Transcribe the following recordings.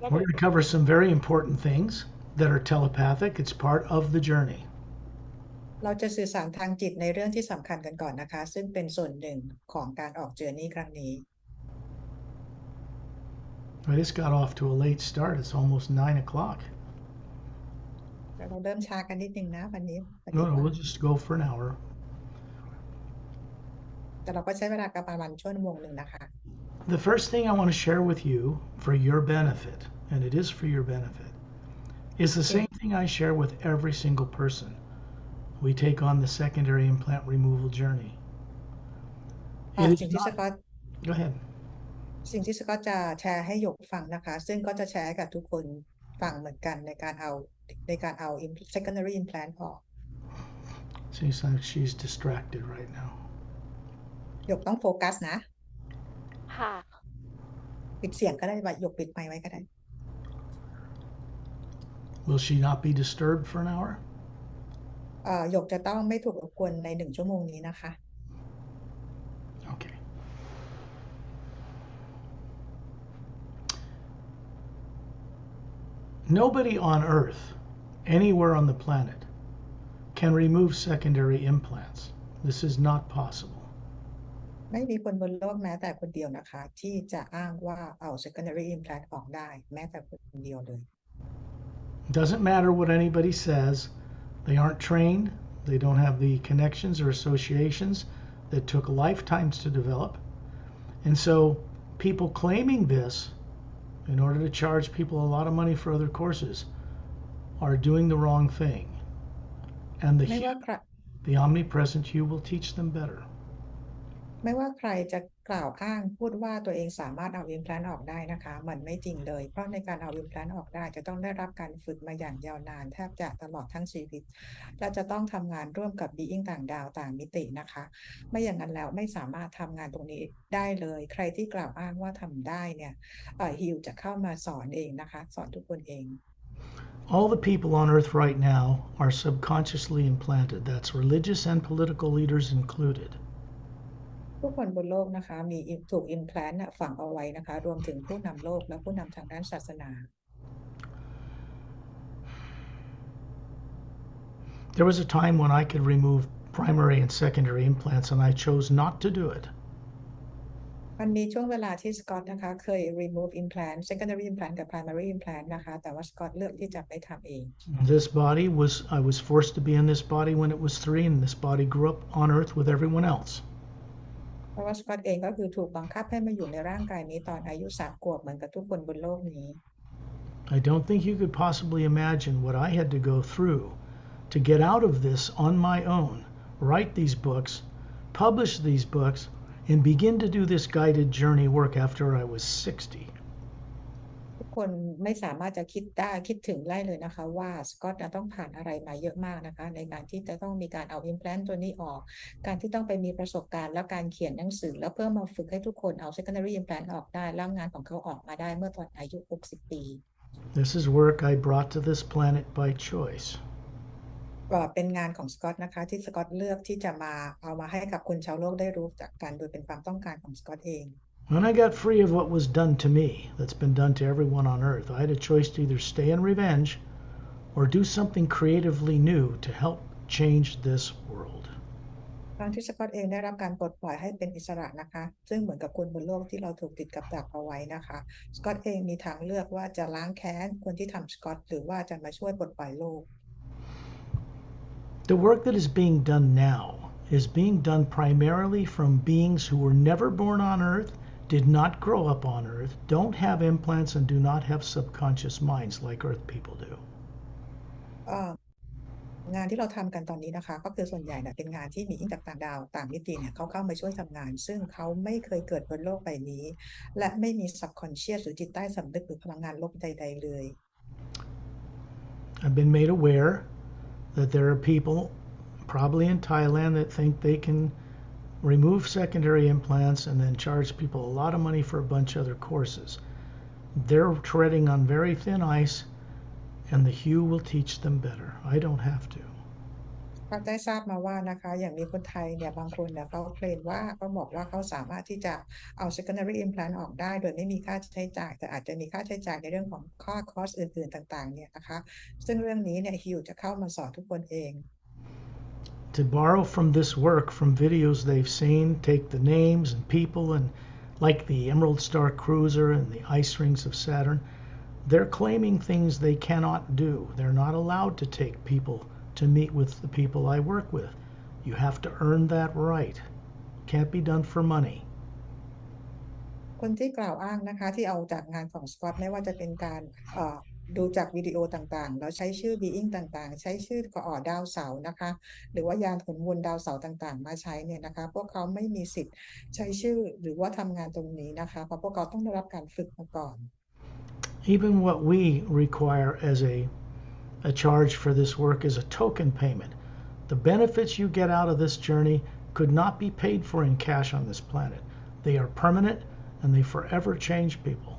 We're going to cover some very important things that are telepathic. It's part of the journey. เราจะสื่อสารทางจิตในเรื่องที่สำคัญกันก่อนนะคะซึ่งเป็นส่วนหนึ่งของการออกเจอร์นี่ครั้งนี้ I just got off to a late start. It's almost 9 o'clock. เราเริ่มช้ากันนิดนึงนะวันนี้ No, we'll just go for an hour. แต่เราก็ใช้เวลากันประมาณชั่วโมงหนึ่งนะคะ The first thing I want to share with you for your benefit, and it is for your benefit, is the same thing I share with every single person. We take on the secondary implant removal journey. สิ่งที่สกอต Go ahead. สิ่งที่สกอตจะแชร์ให้หยกฟังนะคะซึ่งก็จะแชร์กับทุกคนฟังเหมือนกันในการเอา secondary implant ออก Seems like she's distracted right now. หยกต้องโฟกัสนะ ค่ะ ปิดเสียงก็ได้หยกปิดไมค์ไว้ก็ได้ Will she not be disturbed for an hour? หยกจะต้องไม่ถูกรบกวนใน1 ชั่วโมงนี้นะคะ Okay. Nobody on Earth, anywhere on the planet, can remove secondary implants. This is not possible. ไม่มีคนบนโลกแม้แต่คนเดียวนะคะที่จะอ้างว่าเอา secondary implant ออกได้แม้แต่คนเดียวเลย It doesn't matter what anybody says. They aren't trained. They don't have the connections or associations that took lifetimes to develop. And so people claiming this in order to charge people a lot of money for other courses are doing the wrong thing. And the omnipresent you will teach them better. ไม่ว่าใครจะกล่าวอ้างพูดว่าตัวเองสามารถเอา implant ออกได้นะคะมันไม่จริงเลยเพราะในการเอา implant ออกได้จะต้องได้รับการฝึกมาอย่างยาวนานแทบจะตลอดทั้งชีวิตและจะต้องทำงานร่วมกับ being ต่างดาวต่างมิตินะคะไม่อย่างนั้นแล้วไม่สามารถทำงานตรงนี้ได้เลยใครที่กล่าวอ้างว่าทำได้เนี่ยฮิวจะเข้ามาสอนเองนะคะสอนทุกคนเอง All the people on earth right now are subconsciously implanted. That's religious and political leaders included. ทุกคนบนโลกนะคะมีถูก implant ฝังเอาไว้นะคะรวมถึงผู้นำโลกและผู้นำทางด้านศาสนา There was a time when I could remove primary and secondary implants and I chose not to do it. มันมีช่วงเวลาที่สกอตนะคะเคย remove implant secondary implant กับ primary implant นะคะแต่ว่าสกอตเลือกที่จะไม่ทำเอง This body I was forced to be in this body when it was 3 and this body grew up on earth with everyone else. เพราะว่าสกอตเองก็คือถูกบังคับให้มาอยู่ในร่างกายนี้ตอนอายุ3 ขวบเหมือนกับทุกคนบนโลกนี้ I don't think you could possibly imagine what I had to go through to get out of this on my own, write these books, publish these books, and begin to do this guided journey work after I was 60. ทุกคนไม่สามารถจะคิดถึงได้เลยนะคะว่าสกอตจะต้องผ่านอะไรมาเยอะมากนะคะในการที่จะต้องมีการเอา implant ตัวนี้ออกการที่ต้องไปมีประสบการณ์และการเขียนหนังสือแล้วเพื่อมาฝึกให้ทุกคนเอา secondary implant ออกได้แล้วงานของเขาออกมาได้เมื่อตอนอายุ60 ปี This is work I brought to this planet by choice. เป็นงานของสกอตนะคะที่สกอตเลือกที่จะมาเอามาให้กับคนชาวโลกได้รู้จักกันโดยเป็นความต้องการของสกอตเอง When I got free of what was done to me, that's been done to everyone on earth, I had a choice to either stay in revenge or do something creatively new to help change this world. ตอนที่สกอตเองได้รับการปลดปล่อยให้เป็นอิสระนะคะซึ่งเหมือนกับคนบนโลกที่เราถูกติดกับดักเอาไว้นะคะสกอตเองมีทางเลือกว่าจะล้างแค้นคนที่ทำสกอตหรือว่าจะมาช่วยปลดปล่อยโลก The work that is being done now is being done primarily from beings who were never born on earth, did not grow up on earth, don't have implants, and do not have subconscious minds like earth people do. งานที่เราทำกันตอนนี้นะคะก็คือส่วนใหญ่เป็นงานที่มีอิงจากต่างดาวต่างมิติเนี่ยเขาเข้ามาช่วยทำงานซึ่งเขาไม่เคยเกิดบนโลกใบนี้และไม่มี subconscious หรือจิตใต้สำนึกหรือพลังงานลบใดๆเลย I've been made aware that there are people, probably in Thailand, that think they can remove secondary implants and then charge people a lot of money for a bunch of other courses. They're treading on very thin ice, and the Hue will teach them better. I don't have to. ก็ได้ทราบมาว่านะคะอย่างมีคนไทยเนี่ยบางคนเนี่ยเขาเคลมว่าเขาบอกว่าเขาสามารถที่จะเอา secondary implant ออกได้โดยไม่มีค่าใช้จ่ายแต่อาจจะมีค่าใช้จ่ายในเรื่องของค่าคอร์สอื่นๆต่างๆเนี่ยนะคะซึ่งเรื่องนี้เนี่ยฮิวจะเข้ามาสอนทุกคนเอง To borrow from this work from videos they've seen, take the names and people and like the Emerald Star Cruiser and the ice rings of Saturn, they're claiming things they cannot do. They're not allowed to take people to meet with the people I work with. You have to earn that right. Can't be done for money. คนที่กล่าวอ้างนะคะที่เอาจากงานของสกอตไม่ว่าจะเป็นการดูจากวิดีโอต่างๆแล้วใช้ชื่อ being ต่างๆใช้ชื่อดาวเสาร์นะคะหรือว่ายานหมุนวนดาวเสาร์ต่างๆมาใช้เนี่ยนะคะพวกเขาไม่มีสิทธิ์ใช้ชื่อหรือว่าทำงานตรงนี้นะคะเพราะพวกเขาต้องได้รับการฝึกมาก่อน Even what we require as a charge for this work is a token payment. The benefits you get out of this journey could not be paid for in cash on this planet. They are permanent and they forever change people.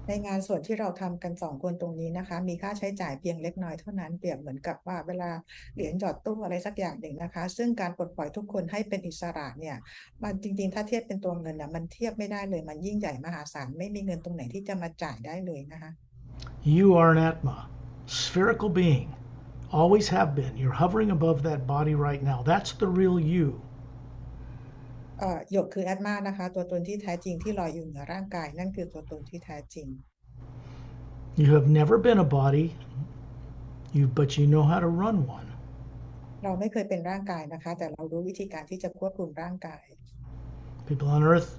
ในงานส่วนที่เราทำกัน2 คนตรงนี้นะคะมีค่าใช้จ่ายเพียงเล็กน้อยเท่านั้นเปรียบเหมือนกับว่าเวลาเหรียญหยอดตู้อะไรสักอย่างหนึ่งนะคะซึ่งการปลดปล่อยทุกคนให้เป็นอิสระเนี่ยมันจริงๆถ้าเทียบเป็นตัวเงินนะมันเทียบไม่ได้เลยมันยิ่งใหญ่มหาศาลไม่มีเงินตรงไหนที่จะมาจ่ายได้เลยนะคะ You are an Atma, spherical being. Always have been. You're hovering above that body right now. That's the real you. หยกคือแอดมานะคะตัวตนที่แท้จริงที่ลอยอยู่เหนือร่างกายนั่นคือตัวตนที่แท้จริง You have never been a body, but you know how to run one. เราไม่เคยเป็นร่างกายนะคะแต่เรารู้วิธีการที่จะควบคุมร่างกาย People on Earth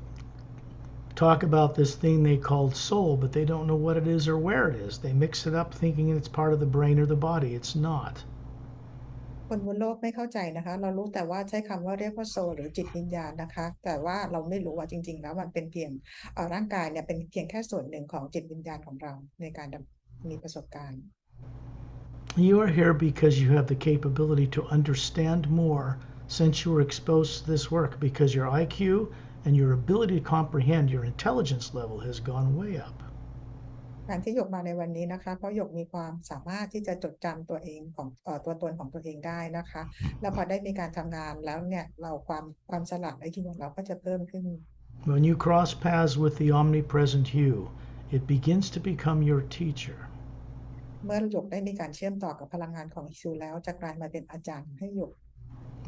talk about this thing they call soul, but they don't know what it is or where it is. They mix it up thinking it's part of the brain or the body. It's not. คนบนโลกไม่เข้าใจนะคะเรารู้แต่ว่าใช้คำว่าเรียกว่าโซลหรือจิตวิญญาณนะคะแต่ว่าเราไม่รู้ว่าจริงๆแล้วมันเป็นเพียงร่างกายเนี่ยเป็นเพียงแค่ส่วนหนึ่งของจิตวิญญาณของเราในการมีประสบการณ์ You are here because you have the capability to understand more since you were exposed to this work because your IQ and your ability to comprehend your intelligence level has gone way up. การที่หยกมาในวันนี้นะคะเพราะหยกมีความสามารถที่จะจดจำตัวเองของตัวตนของตัวเองได้นะคะแล้วพอได้มีการทำงานแล้วเนี่ยเราความฉลาดในที่ของเราก็จะเพิ่มขึ้น When you cross paths with the omnipresent you, it begins to become your teacher. เมื่อหยกได้มีการเชื่อมต่อกับพลังงานของฮิซูแล้วจะกลายมาเป็นอาจารย์ให้หยก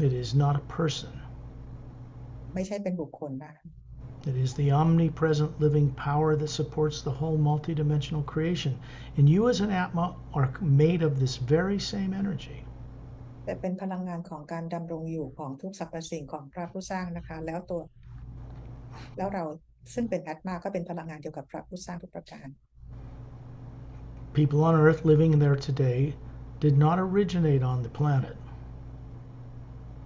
It is not a person. ไม่ใช่เป็นบุคคลนะ It is the omnipresent living power that supports the whole multidimensional creation. And you as an Atma are made of this very same energy. แต่เป็นพลังงานของการดำรงอยู่ของทุกสรรพสิ่งของพระผู้สร้างนะคะแล้วเราซึ่งเป็นอาตมาก็เป็นพลังงานเดียวกับพระผู้สร้างทุกประการ People on Earth living there today did not originate on the planet.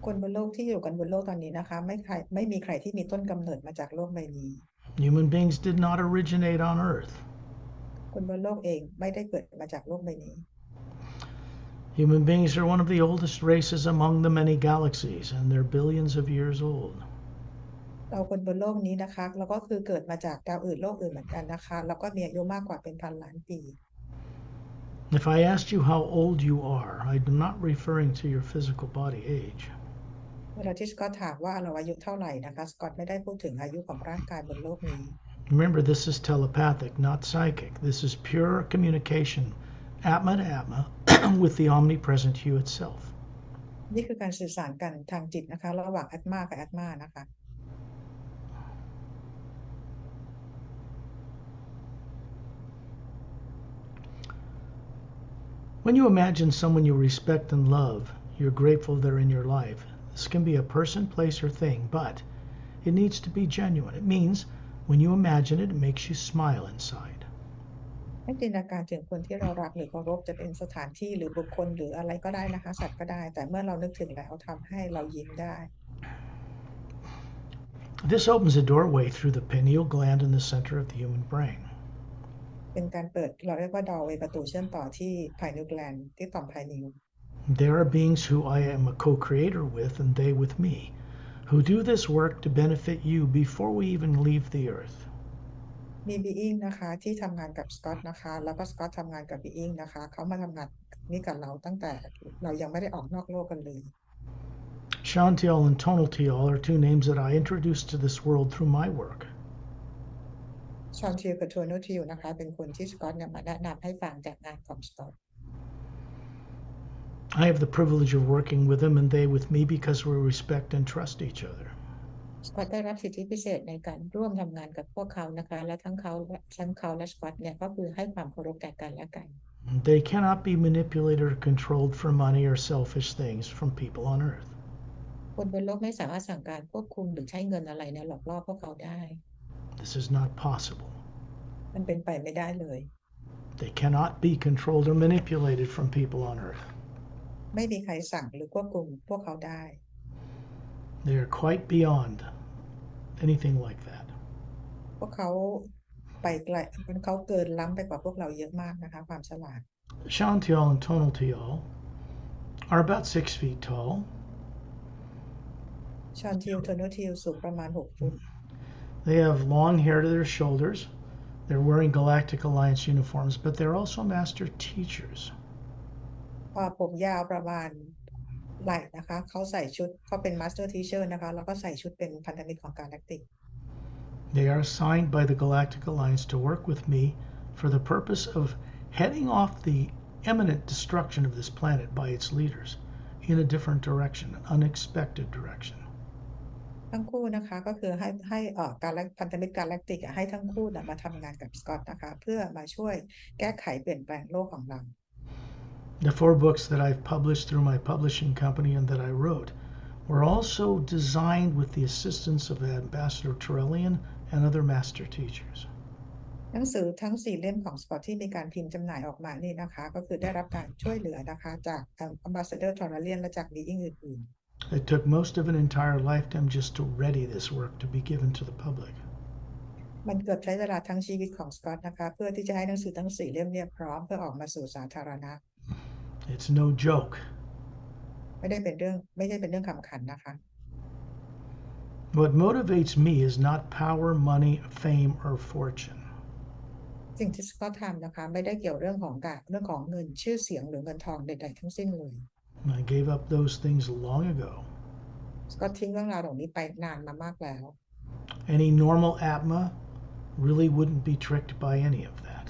คนบนโลกที่อยู่กันบนโลกตอนนี้นะคะไม่มีใครที่มีต้นกำเนิดมาจากโลกใบนี้ Human beings did not originate on Earth. คนบนโลกเองไม่ได้เกิดมาจากโลกใบนี้ Human beings are one of the oldest races among the many galaxies, and they're billions of years old. เราคนบนโลกนี้นะคะเราก็คือเกิดมาจากดาวอื่นโลกอื่นเหมือนกันนะคะแล้วก็มีอายุมากกว่าเป็นพันล้านปี If I asked you how old you are, I'm not referring to your physical body age. เวลาที่สกอตถามว่าเราอายุเท่าไหร่นะคะสกอตไม่ได้พูดถึงอายุของร่างกายบนโลกนี้ Remember, this is telepathic, not psychic. This is pure communication, Atma to Atma, with the omnipresent you itself. นี่คือการสื่อสารกันทางจิตนะคะระหว่างอาตมากับอาตมานะคะ When you imagine someone you respect and love, you're grateful they're in your life. This can be a person, place, or thing, but it needs to be genuine. It means when you imagine it, it makes you smile inside. ให้จินตนาการถึงคนที่เรารักหรือเคารพจะเป็นสถานที่หรือบุคคลหรืออะไรก็ได้นะคะสัตว์ก็ได้แต่เมื่อเรานึกถึงแล้วทำให้เรายิ้มได้ This opens a doorway through the pineal gland in the center of the human brain. เป็นการเปิดเราเรียกว่าดอร์เวย์ประตูเชื่อมต่อที่ไพนิวแกลนด์ที่ต่อมไพนิว There are beings who I am a co-creator with and they with me, who do this work to benefit you before we even leave the earth. มีบีอิงนะคะที่ทำงานกับสกอตนะคะแล้วก็สกอตทำงานกับบีอิงนะคะเขามาทำงานนี่กับเราตั้งแต่เรายังไม่ได้ออกนอกโลกกันเลย Shantiel and Tonaltiel are two names that I introduced to this world through my work. ชอนทิลกับทัวโนทิลนะคะเป็นคนที่สกอตเนี่ยมาแนะนำให้ฟังจากงานของสกอต I have the privilege of working with them and they with me because we respect and trust each other. สกอตได้รับสิทธิพิเศษในการร่วมทำงานกับพวกเขานะคะและทั้งเขาและสกอตเนี่ยก็คือให้ความเคารพแก่กันและกัน They cannot be manipulated or controlled for money or selfish things from people on earth. คนบนโลกไม่สามารถสั่งการควบคุมหรือใช้เงินอะไรเนี่ยหลอกล่อพวกเขาได้ This is not possible. มันเป็นไปไม่ได้เลย They cannot be controlled or manipulated from people on earth. ไม่มีใครสั่งหรือควบคุมพวกเขาได้ They are quite beyond anything like that. พวกเขาไปไกลเขาเกินล้ำไปกว่าพวกเราเยอะมากนะคะความฉลาด Shantiel and Tonaltiel are about 6 feet tall. ชอนทิลโทโนทิลสูงประมาณ6 ฟุต They have long hair to their shoulders. They're wearing Galactic Alliance uniforms, but they're also master teachers. ผมยาวประมาณไหล่นะคะเขาใส่ชุดเขาเป็นมาสเตอร์ทีเชอร์นะคะแล้วก็ใส่ชุดเป็นพันธมิตรของกาแล็กติก They are assigned by the Galactic Alliance to work with me for the purpose of heading off the imminent destruction of this planet by its leaders in a different direction, an unexpected direction. ทั้งคู่นะคะก็คือให้พันธมิตรกาแล็กติกให้ทั้งคู่มาทำงานกับสกอตนะคะเพื่อมาช่วยแก้ไขเปลี่ยนแปลงโลกของเรา The 4 books that I've published through my publishing company and that I wrote were also designed with the assistance of Ambassador Turellian and other master teachers. หนังสือทั้ง4 เล่มของสกอตที่มีการพิมพ์จำหน่ายออกมานี่นะคะก็คือได้รับการช่วยเหลือนะคะจาก Ambassador Turellian และจากบีอิงอื่น It took most of an entire lifetime just to ready this work to be given to the public. ๆมันเกือบใช้เวลาทั้งชีวิตของสกอตนะคะเพื่อที่จะให้หนังสือทั้ง4 เล่มเนี่ยพร้อมเพื่อออกมาสู่สาธารณะ It's no joke. ไม่ได้เป็นเรื่องขำขันนะคะ What motivates me is not power, money, fame, or fortune. สิ่งที่สกอตทำนะคะไม่ได้เกี่ยวเรื่องของเงินชื่อเสียงหรือเงินทองใดๆทั้งสิ้นเลย I gave up those things long ago. สกอตทิ้งเรื่องราวเหล่านี้ไปนานมามากแล้ว Any normal Atma really wouldn't be tricked by any of that.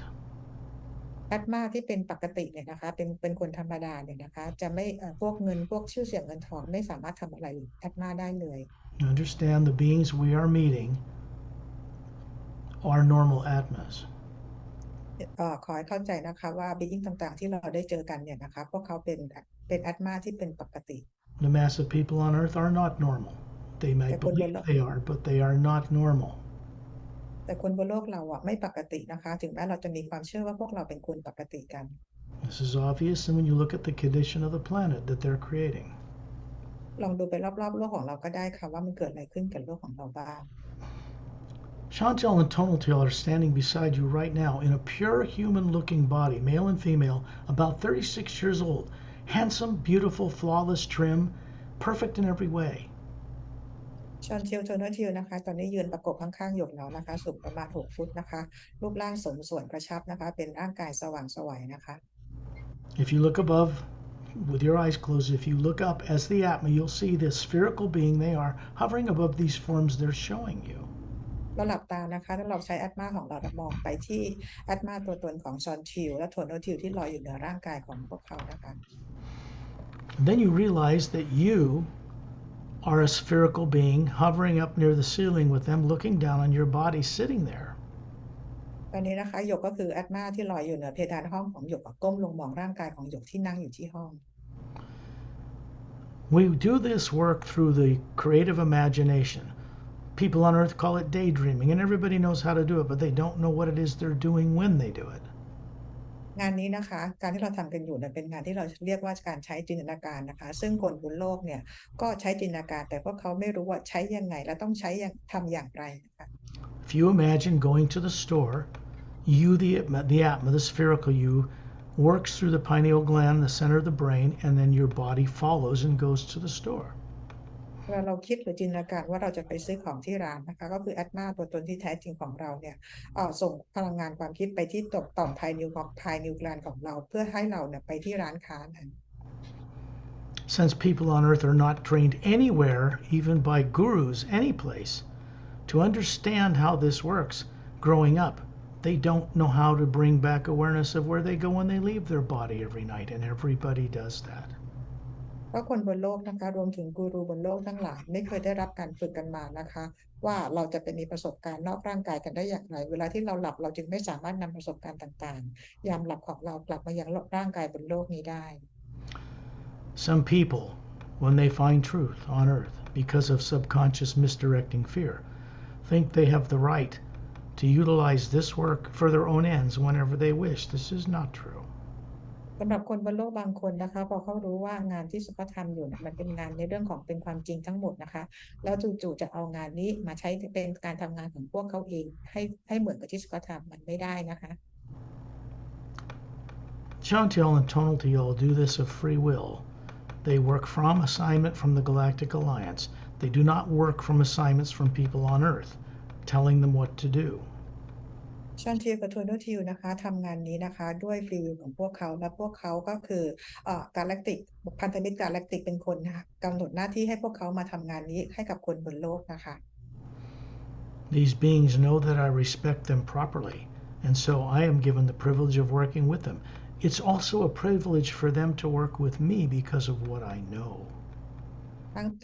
แอดมาที่เป็นปกติเนี่ยนะคะเป็นคนธรรมดาเนี่ยนะคะจะไม่พวกเงินพวกชื่อเสียงเงินทองไม่สามารถทำอะไรแอดมาได้เลย Understand the beings we are meeting are normal Atmas. ขอให้เข้าใจนะคะว่าบีอิงต่างๆที่เราได้เจอกันเนี่ยนะคะพวกเขาเป็นแอดมาที่เป็นปกติ The mass of people on Earth are not normal. They might believe they are, but they are not normal. แต่คนบนโลกเราไม่ปกตินะคะถึงแม้เราจะมีความเชื่อว่าพวกเราเป็นคนปกติกัน This is obvious, and when you look at the condition of the planet that they're creating. ลองดูไปรอบๆโลกของเราก็ได้ค่ะว่ามันเกิดอะไรขึ้นกับโลกของเราบ้าง Chantel and Tonaltiel are standing beside you right now in a pure human-looking body, male and female, about 36 years old, handsome, beautiful, flawless, trim, perfect in every way. ชอนทิลโทเนอร์ทิลนะคะตอนนี้ยืนประกบข้างๆหยกเรานะคะสูงประมาณ6 ฟุตนะคะรูปร่างสมส่วนกระชับนะคะเป็นร่างกายสว่างไสวนะคะ If you look above, with your eyes closed, if you look up as the Atma, you'll see the spherical being they are hovering above these forms they're showing you. เราหลับตานะคะแล้วเราใช้แอดมาของเรามองไปที่แอดมาตัวตนของชอนทิลและโทเนอร์ทิลที่ลอยอยู่เหนือร่างกายของพวกเขานะคะ Then you realize that you are a spherical being hovering up near the ceiling with them looking down on your body sitting there. ตอนนี้นะคะหยกก็คือแอดมาที่ลอยอยู่เหนือเพดานห้องของหยกก้มลงมองร่างกายของหยกที่นั่งอยู่ที่ห้อง We do this work through the creative imagination. People on Earth call it daydreaming, and everybody knows how to do it, but they don't know what it is they're doing when they do it. งานนี้นะคะการที่เราทำกันอยู่เนี่ยเป็นงานที่เราเรียกว่าการใช้จินตนาการนะคะซึ่งคนบนโลกเนี่ยก็ใช้จินตนาการแต่พวกเขาไม่รู้ว่าใช้ยังไงและต้องใช้ทำอย่างไรนะคะ If you imagine going to the store, you, the Atma, the spherical you, works through the pineal gland, the center of the brain, and then your body follows and goes to the store. เวลาเราคิดหรือจินตนาการว่าเราจะไปซื้อของที่ร้านนะคะก็คือแอตมาตัวตนที่แท้จริงของเราเนี่ยส่งพลังงานความคิดไปที่ต่อมภายนิวกลานของเราเพื่อให้เราเนี่ยไปที่ร้านค้านั้น Since people on earth are not trained anywhere, even by gurus, any place, to understand how this works growing up, they don't know how to bring back awareness of where they go when they leave their body every night, and everybody does that. เพราะคนบนโลกนะคะรวมถึงกูรูบนโลกทั้งหลายไม่เคยได้รับการฝึกกันมานะคะว่าเราจะไปมีประสบการณ์นอกร่างกายกันได้อย่างไรเวลาที่เราหลับเราจึงไม่สามารถนำประสบการณ์ต่างๆยามหลับของเรากลับมายังร่างกายบนโลกนี้ได้ Some people, when they find truth on earth because of subconscious misdirecting fear, think they have the right to utilize this work for their own ends whenever they wish. This is not true. สำหรับคนบนโลกบางคนนะคะพอเขารู้ว่างานที่เขาทำอยู่เนี่ยมันเป็นงานในเรื่องของเป็นความจริงทั้งหมดนะคะแล้วจู่ๆจะเอางานนี้มาใช้เป็นการทำงานของพวกเขาเองให้เหมือนกับที่เขาทำมันไม่ได้นะคะ Chantel and Tonalty all do this of free will. They work from assignment from the Galactic Alliance. They do not work from assignments from people on Earth, telling them what to do. ชอนทิลกับโทโนทิลนะคะทำงานนี้นะคะด้วยฟรีวิลของพวกเขาและพวกเขาก็คือกาแล็กติกพันธมิตรกาแล็กติกเป็นคนนะคะกำหนดหน้าที่ให้พวกเขามาทำงานนี้ให้กับคนบนโลกนะคะ These beings know that I respect them properly, and so I am given the privilege of working with them. It's also a privilege for them to work with me because of what I know.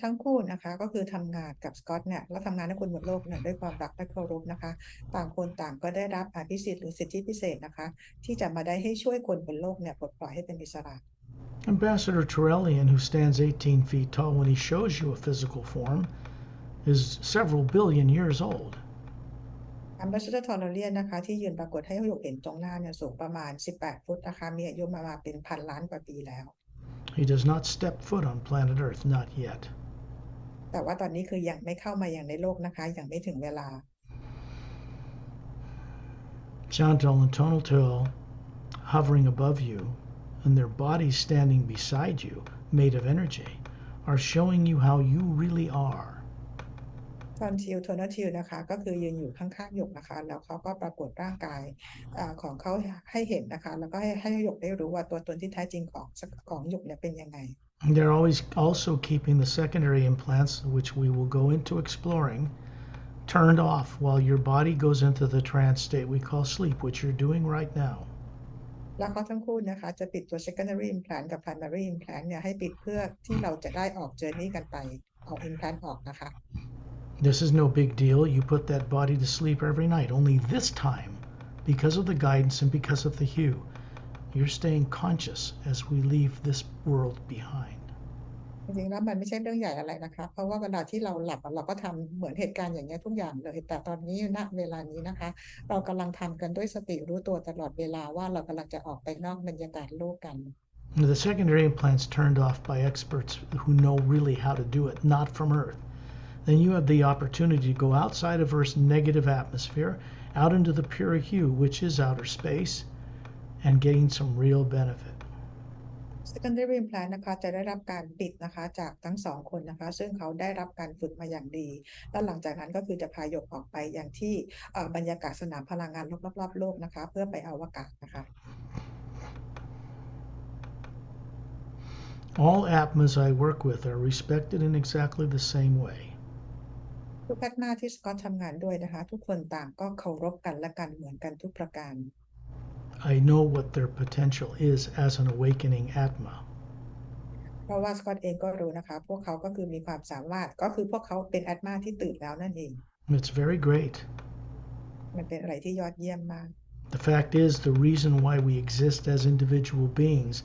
ทั้งคู่นะคะก็คือทำงานกับสกอตเนี่ยแล้วทำงานให้คนบนโลกเนี่ยด้วยความรักและเคารพนะคะต่างคนต่างก็ได้รับอภิสิทธิ์หรือสิทธิพิเศษนะคะที่จะมาได้ให้ช่วยคนบนโลกเนี่ยปลดปล่อยให้เป็นอิสระ Ambassador Terrellian, who stands 18 feet tall when he shows you a physical form, is several billion years old. อัมบาสเดอร์ทอร์เรียนนะคะที่ยืนปรากฏให้หยกเห็นตรงหน้าเนี่ยสูงประมาณ18ฟุตนะคะมีอายุมาเป็นพันล้านกว่าปีแล้ว He does not step foot on planet Earth, not yet. แต่ว่าตอนนี้คือยังไม่เข้ามาอย่างในโลกนะคะยังไม่ถึงเวลา Chantal and Tonaltil hovering above you and their bodies standing beside you, made of energy, are showing you how you really are. ทอนทิลโทนทิลนะคะก็คือยืนอยู่ข้างๆหยกนะคะแล้วเขาก็ปรากฏร่างกายของเขาให้เห็นนะคะแล้วก็ให้หยกได้รู้ว่าตัวตนที่แท้จริงของหยกเนี่ยเป็นยังไง They're always also keeping the secondary implants, which we will go into exploring, turned off while your body goes into the trance state we call sleep, which you're doing right now. แล้วเขาทั้งคู่นะคะจะปิดตัว secondary implant กับ primary implant เนี่ยให้ปิดเพื่อที่เราจะได้ออก journey กันไปเอา implant ออกนะคะ This is no big deal. You put that body to sleep every night. Only this time, because of the guidance and because of the hue, you're staying conscious as we leave this world behind. จริงๆแล้วมันไม่ใช่เรื่องใหญ่อะไรนะคะเพราะว่าเวลาที่เราหลับเราก็ทำเหมือนเหตุการณ์อย่างเงี้ยทุกอย่างเลยแต่ตอนนี้ณเวลานี้นะคะเรากำลังทำกันด้วยสติรู้ตัวตลอดเวลาว่าเรากำลังจะออกไปนอกบรรยากาศโลกกัน The secondary implants turned off by experts who know really how to do it, not from Earth. Then you have the opportunity to go outside of Earth's negative atmosphere, out into the pure hue, which is outer space, and gain some real benefit. secondary implant นะคะจะได้รับการปิดนะคะจากทั้งสองคนนะคะซึ่งเขาได้รับการฝึกมาอย่างดีแล้วหลังจากนั้นก็คือจะพาหยกออกไปอย่างที่บรรยากาศสนามพลังงานรอบๆโลกนะคะเพื่อไปอวกาศนะคะ All Atmas I work with are respected in exactly the same way. ทุกแอดมาที่สกอตทำงานด้วยนะคะทุกคนต่างก็เคารพกันและกันเหมือนกันทุกประการ I know what their potential is as an awakening Atma. เพราะว่าสกอตเองก็รู้นะคะพวกเขาก็คือมีความสามารถก็คือพวกเขาเป็นแอดมาที่ตื่นแล้วนั่นเอง It's very great. มันเป็นอะไรที่ยอดเยี่ยมมาก The fact is, the reason why we exist as individual beings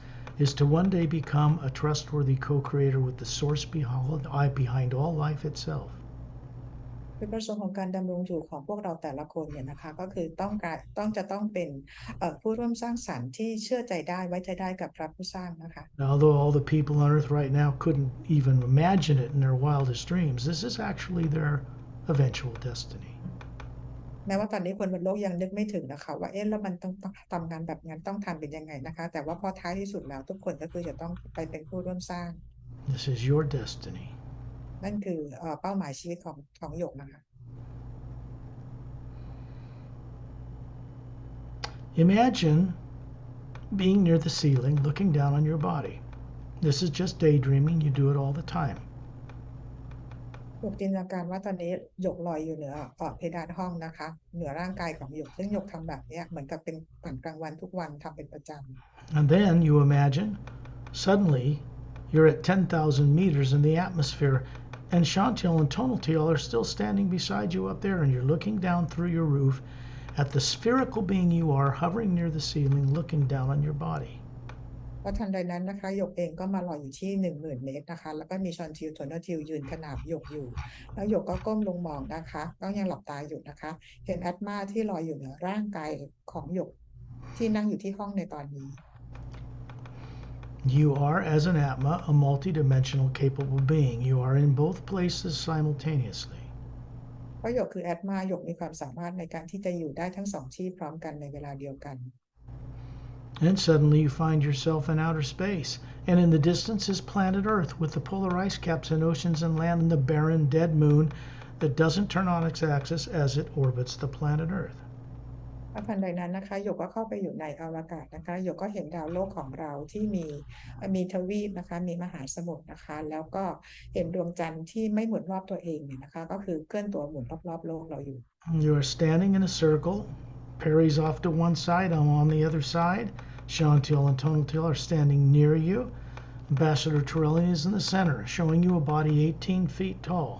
is to one day become a trustworthy co-creator with the source behind all life itself. จุดประสงค์ของการดำรงอยู่ของพวกเราแต่ละคนเนี่ยนะคะก็คือต้องเป็นผู้ร่วมสร้างสรรค์ที่เชื่อใจได้ไว้ใจได้กับพระผู้สร้างนะคะ Although all the people on Earth right now couldn't even imagine it in their wildest dreams, this is actually their eventual destiny. แม้ว่าตอนนี้คนบนโลกยังนึกไม่ถึงนะคะว่าแล้วมันต้องทำงานแบบนั้นต้องทำเป็นยังไงนะคะแต่ว่าพอท้ายที่สุดแล้วทุกคนก็คือจะต้องไปเป็นผู้ร่วมสร้าง This is your destiny. นั่นคือเป้าหมายชีวิตของหยกนะคะ Imagine being near the ceiling looking down on your body. This is just daydreaming, you do it all the time. หยกจินตนาการว่าตอนนี้หยกลอยอยู่เหนือเพดานห้องนะคะเหนือร่างกายของหยกซึ่งหยกทำแบบเนี้ยเหมือนกับเป็นฝันกลางวันทุกวันทำเป็นประจำ And then you imagine suddenly you're at 10,000 meters in the atmosphere, and Chantil and Tonaltil are still standing beside you up there, and you're looking down through your roof at the spherical being you are hovering near the ceiling, looking down on your body. ก็ทันใดนั้นนะคะหยกเองก็มาลอยอยู่ที่10,000 เมตรนะคะแล้วก็มีชอนทิวโทนทิวยืนขนาบหยกอยู่แล้วหยกก็ก้มลงมองนะคะก็ยังหลับตาอยู่นะคะเห็นแอตมาที่ลอยอยู่เหนือร่างกายของหยกที่นั่งอยู่ที่ห้องในตอนนี้ You are, as an Atma, a multidimensional capable being. You are in both places simultaneously. เพราะหยกคือแอตมาหยกมีความสามารถในการที่จะอยู่ได้ทั้งสองที่พร้อมกันในเวลาเดียวกัน And suddenly you find yourself in outer space, and in the distance is planet Earth with the polar ice caps and oceans and land and the barren dead moon that doesn't turn on its axis as it orbits the planet Earth. ทันใดนั้นนะคะหยกก็เข้าไปอยู่ในอวกาศนะคะหยกก็เห็นดาวโลกของเราที่มีทวีปนะคะมีมหาสมุทรนะคะแล้วก็เห็นดวงจันทร์ที่ไม่หมุนรอบตัวเองเนี่ยนะคะก็คือเคลื่อนตัวหมุนรอบๆโลกเราอยู่ You are standing in a circle. Pari's off to one side, I'm on the other side. Chantil and Tonaltil are standing near you. Ambassador Torellian is in the center, showing you a body 18 feet tall.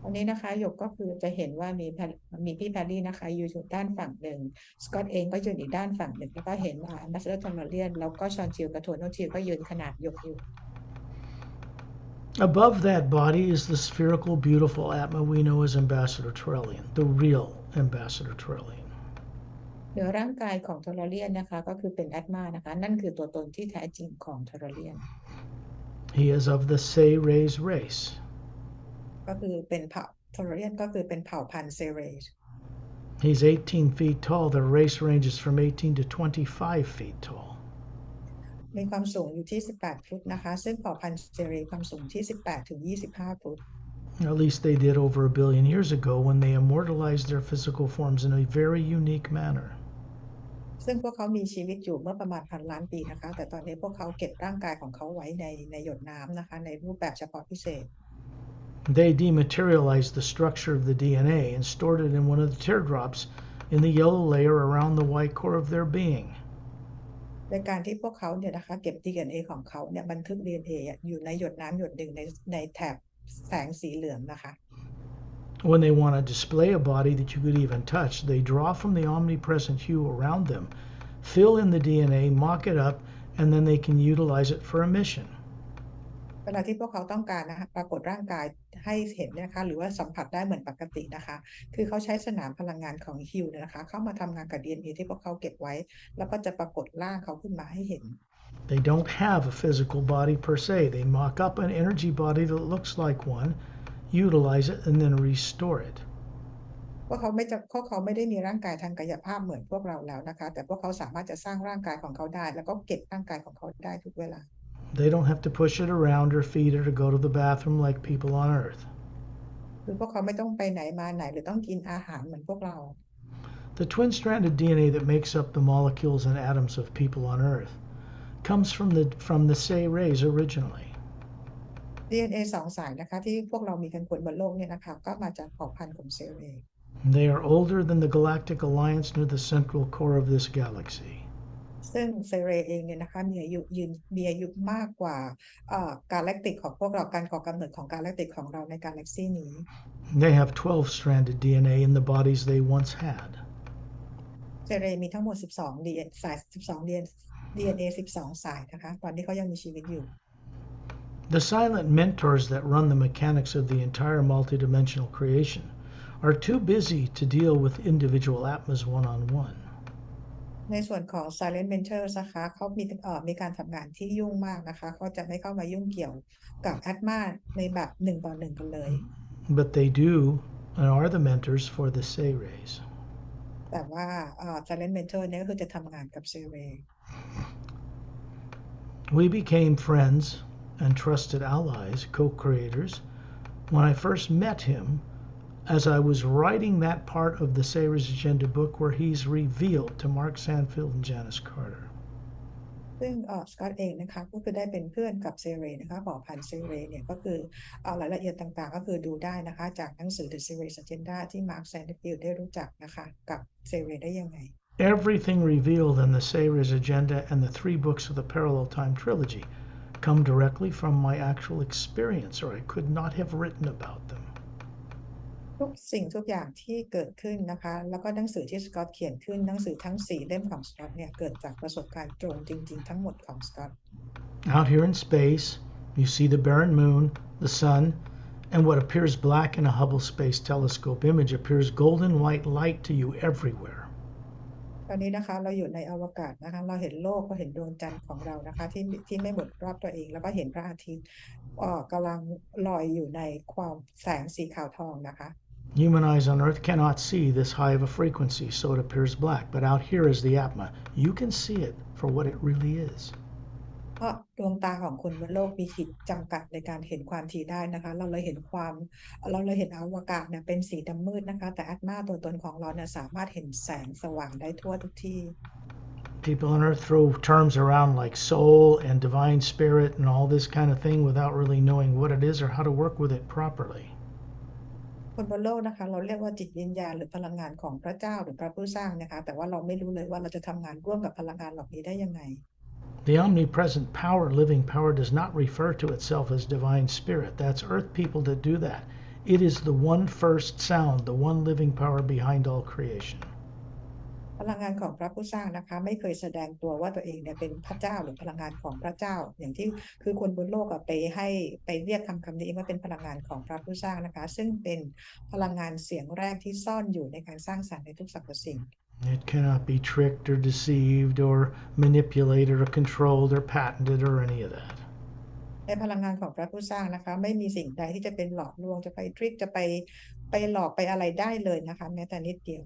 วันนี้นะคะหยกก็คือจะเห็นว่ามีพี่แพรรี่นะคะอยู่ด้านฝั่งหนึ่งสกอตเองก็ยืนอีกด้านฝั่งหนึ่งแล้วก็เห็นแอมบาสเดอร์ทอมเลียนแล้วก็ชอนชิลกับโทนชิลก็ยืนขนาบหยกอยู่ Above that body is the spherical, beautiful Atma we know as Ambassador Torellian, the real Ambassador Torellian. เหนือร่างกายของโทรเลียนนะคะก็คือเป็นแอตมานะคะนั่นคือตัวตนที่แท้จริงของโทรเลียน He is of the Se Re's race. ก็คือเป็นเผ่าโทรเลียนก็คือเป็นเผ่าพันธุ์เซเรส He's 18 feet tall. Their race ranges from 18 to 25 feet tall. มีความสูงอยู่ที่18 ฟุตนะคะซึ่งเผ่าพันธุ์เซเรสความสูงที่18 ถึง 25 ฟุต At least they did over a billion years ago when they immortalized their physical forms in a very unique manner. ซึ่งพวกเขามีชีวิตอยู่เมื่อประมาณ1,000 ล้านปีนะคะแต่ตอนนี้พวกเขาเก็บร่างกายของเขาไว้ในหยดน้ำนะคะในรูปแบบเฉพาะพิเศษ They dematerialized the structure of the DNA and stored it in one of the teardrops in the yellow layer around the white core of their being. ในการที่พวกเขาเนี่ยนะคะเก็บ DNA ของเขาเนี่ยบันทึก DNA อยู่ในหยดน้ำหยดหนึ่งในแถบแสงสีเหลืองนะคะ When they want to display a body that you could even touch, they draw from the omnipresent hue around them, fill in the DNA, mock it up, and then they can utilize it for a mission. เวลาที่พวกเขาต้องการนะคะปรากฏร่างกายให้เห็นนะคะหรือว่าสัมผัสได้เหมือนปกตินะคะคือเขาใช้สนามพลังงานของฮิวนะคะเข้ามาทำงานกับ DNA ที่พวกเขาเก็บไว้แล้วก็จะปรากฏร่างเขาขึ้นมาให้เห็น They don't have a physical body per se. They mock up an energy body that looks like one, utilize it, and then restore it. พวกเขาไม่ได้มีร่างกายทางกายภาพเหมือนพวกเราแล้วนะคะแต่พวกเขาสามารถจะสร้างร่างกายของเขาได้แล้วก็เก็บร่างกายของเขาได้ทุกเวลา They don't have to push it around or feed it or go to the bathroom like people on Earth. คือพวกเขาไม่ต้องไปไหนมาไหนหรือต้องกินอาหารเหมือนพวกเรา The twin-stranded DNA that makes up the molecules and atoms of people on Earth comes from the Se rays originally. DNA 2 สายนะคะที่พวกเรามีกันบนโลกเนี่ยนะคะก็มาจากเผ่าพันธุ์ของเซเร They are older than the galactic alliance near the central core of this galaxy. ซึ่งเซเรเองเนี่ยนะคะมีอายุมากกว่ากาแล็กติกของพวกเราการก่อกำเนิดของกาแล็กติกของเราในกาแล็กซี่นี้ They have 12-stranded DNA in the bodies they once had. เซเรมีทั้งหมด12 DNA สาย12 DNA 12 สายนะคะตอนนี้เขายังมีชีวิตอยู่ The silent mentors that run the mechanics of the entire multidimensional creation are too busy to deal with individual Atmas one-on-one. ในส่วนของ Silent Mentors นะคะเขามีการทำงานที่ยุ่งมากนะคะเขาจะไม่เข้ามายุ่งเกี่ยวกับ Atma ในแบบ1 ต่อ 1กันเลย But they do and are the mentors for the Se rays. แต่ว่าSilent Mentor เนี่ยก็คือจะทำงานกับเซเร We became friends and trusted allies, co-creators, when I first met him, as I was writing that part of the Savior's Agenda book where he's revealed to Mark Sandfield and Janice Carter. ซึ่งสกอตเองนะคะก็คือได้เป็นเพื่อนกับเซเรนะคะเผ่าพันธุ์เซเรเนี่ยก็คือรายละเอียดต่างๆก็คือดูได้นะคะจากหนังสือ The Series Agenda ที่มาร์คแซนด์ฟิลด์ได้รู้จักนะคะกับเซเรได้ยังไง Everything revealed in the Savior's Agenda and the 3 books of the Parallel Time Trilogy come directly from my actual experience, or I could not have written about them. ทุกสิ่งทุกอย่างที่เกิดขึ้นนะคะแล้วก็หนังสือที่สกอตเขียนขึ้นหนังสือทั้ง4เล่มของสกอตเนี่ยเกิดจากประสบการณ์ตรงจริงๆทั้งหมดของสกอต Out here in space, you see the barren moon, the sun, and what appears black in a Hubble Space Telescope image appears golden white light to you everywhere. ตอนนี้นะคะเราอยู่ในอวกาศนะคะเราเห็นโลกก็เห็นดวงจันทร์ของเรานะคะที่ไม่หมุนรอบตัวเองแล้วก็เห็นพระอาทิตย์กำลังลอยอยู่ในความแสงสีขาวทองนะคะ Human eyes on Earth cannot see this high of a frequency, so it appears black. But out here is the Atma. You can see it for what it really is. เพราะดวงตาของคนบนโลกมีขีดจำกัดในการเห็นความถี่ได้นะคะเราเลยเห็นอวกาศเนี่ยเป็นสีดำมืดนะคะแต่อาตมาตัวตนของเราเนี่ยสามารถเห็นแสงสว่างได้ทั่วทุกที่ People on Earth throw terms around like soul and divine spirit and all this kind of thing without really knowing what it is or how to work with it properly. คนบนโลกนะคะเราเรียกว่าจิตวิญญาณหรือพลังงานของพระเจ้าหรือพระผู้สร้างนะคะแต่ว่าเราไม่รู้เลยว่าเราจะทำงานร่วมกับพลังงานเหล่านี้ได้ยังไง The omnipresent power, living power, does not refer to itself as divine spirit. That's Earth people that do that. It is the one first sound, the one living power behind all creation. พลังงานของพระผู้สร้างนะคะไม่เคยแสดงตัวว่าตัวเองเนี่ยเป็นพระเจ้าหรือพลังงานของพระเจ้าอย่างที่คือคนบนโลกไปเรียกคำนี้ว่าเป็นพลังงานของพระผู้สร้างนะคะซึ่งเป็นพลังงานเสียงแรกที่ซ่อนอยู่ในการสร้างสรรค์ในทุกสรรพสิ่ง It cannot be tricked or deceived or manipulated or controlled or patented or any of that. ในพลังงานของพระผู้สร้างนะคะไม่มีสิ่งใดที่จะเป็นหลอกลวงจะไปทริคจะไปหลอกไปอะไรได้เลยนะคะแม้แต่นิดเดียว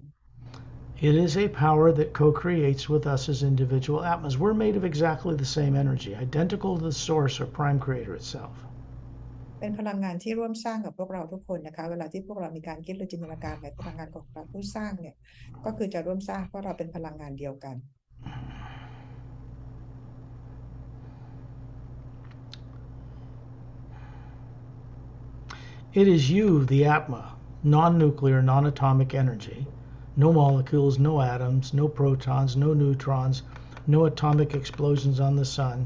It is a power that co-creates with us as individual atmas. We're made of exactly the same energy, identical to the source or prime creator itself. เป็นพลังงานที่ร่วมสร้างกับพวกเราทุกคนนะคะเวลาที่พวกเรามีการคิดหรือจินตนาการในพลังงานของพระผู้สร้างเนี่ยก็คือจะร่วมสร้างเพราะเราเป็นพลังงานเดียวกัน It is you, the atma, non-nuclear, non-atomic energy. No molecules, no atoms, no protons, no neutrons, no atomic explosions on the sun.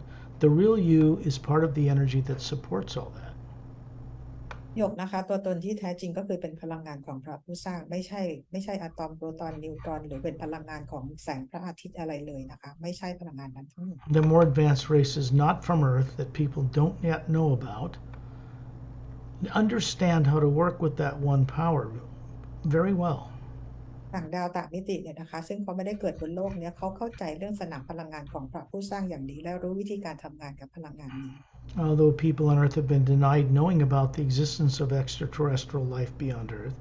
The real you is part of the energy that supports all that. หยกนะคะตัวตนที่แท้จริงก็คือเป็นพลังงานของพระผู้สร้างไม่ใช่อะตอมโปรตอนนิวตรอนหรือเป็นพลังงานของแสงพระอาทิตย์อะไรเลยนะคะไม่ใช่พลังงานนั้นทั้งหมด The more advanced races not from Earth that people don't yet know about understand how to work with that one power very well. ต่างดาวต่างมิติเนี่ยนะคะซึ่งเขาไม่ได้เกิดบนโลกเนี่ยเขาเข้าใจเรื่องสนามพลังงานของพระผู้สร้างอย่างดีและรู้วิธีการทำงานกับพลังงานนี้ Although people on Earth have been denied knowing about the existence of extraterrestrial life beyond Earth,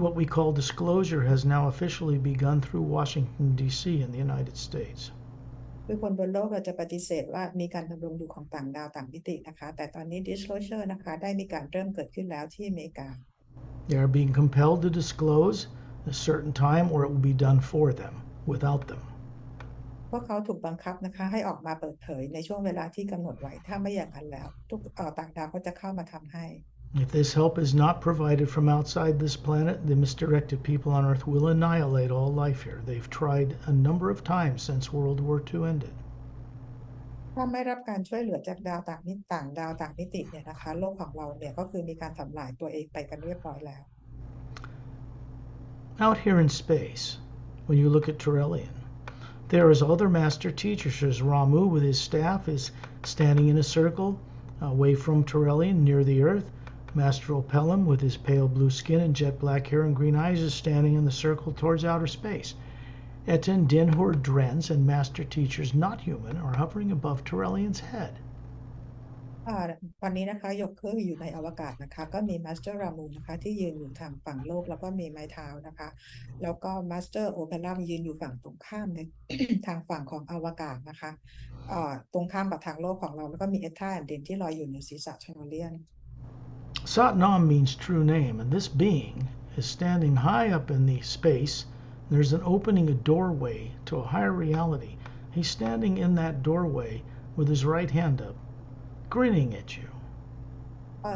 what we call disclosure has now officially begun through Washington, D.C. in the United States. คือคนบนโลกเราจะปฏิเสธว่ามีการดำรงอยู่ของต่างดาวต่างมิตินะคะแต่ตอนนี้ disclosure นะคะได้มีการเริ่มเกิดขึ้นแล้วที่อเมริกา They are being compelled to disclose at a certain time or it will be done for them, without them. พวกเขาถูกบังคับนะคะให้ออกมาเปิดเผยในช่วงเวลาที่กำหนดไว้ถ้าไม่อย่างนั้นแล้วทุกต่างดาวก็จะเข้ามาทำให้ If this help is not provided from outside this planet, the misdirected people on Earth will annihilate all life here. They've tried a number of times since World War II ended. ถ้าไม่รับการช่วยเหลือจากดาวต่างมิติเนี่ยนะคะโลกของเราเนี่ยก็คือมีการทำลายตัวเองไปกันเรียบร้อยแล้ว Out here in space, when you look at Turelian, there is other master teachers. There's Ramu with his staff is standing in a circle away from Turelian near the Earth. Master Opelum with his pale blue skin and jet black hair and green eyes is standing in the circle towards outer space. Etten, Dinhor, Drens, and master teachers not human are hovering above Turelian's head. วันนี้นะคะยกเครื่องอยู่ในอวกาศนะคะก็มีมาสเตอร์รามูนะคะที่ยืนอยู่ทางฝั่งโลกแล้วก็มีไม้เท้านะคะแล้วก็มาสเตอร์โอเปรัมยืนอยู่ฝั่งตรงข้ามใน ทางฝั่งของอวกาศนะคะตรงข้ามกับทางโลกของเราแล้วก็มีเอธาแอนเดนที่ลอยอยู่เหนือศีรษะชาโนเลียน Satnam means true name, and this being is standing high up in the space. There's an opening, a doorway to a higher reality. He's standing in that doorway with his right hand up, grinning at you.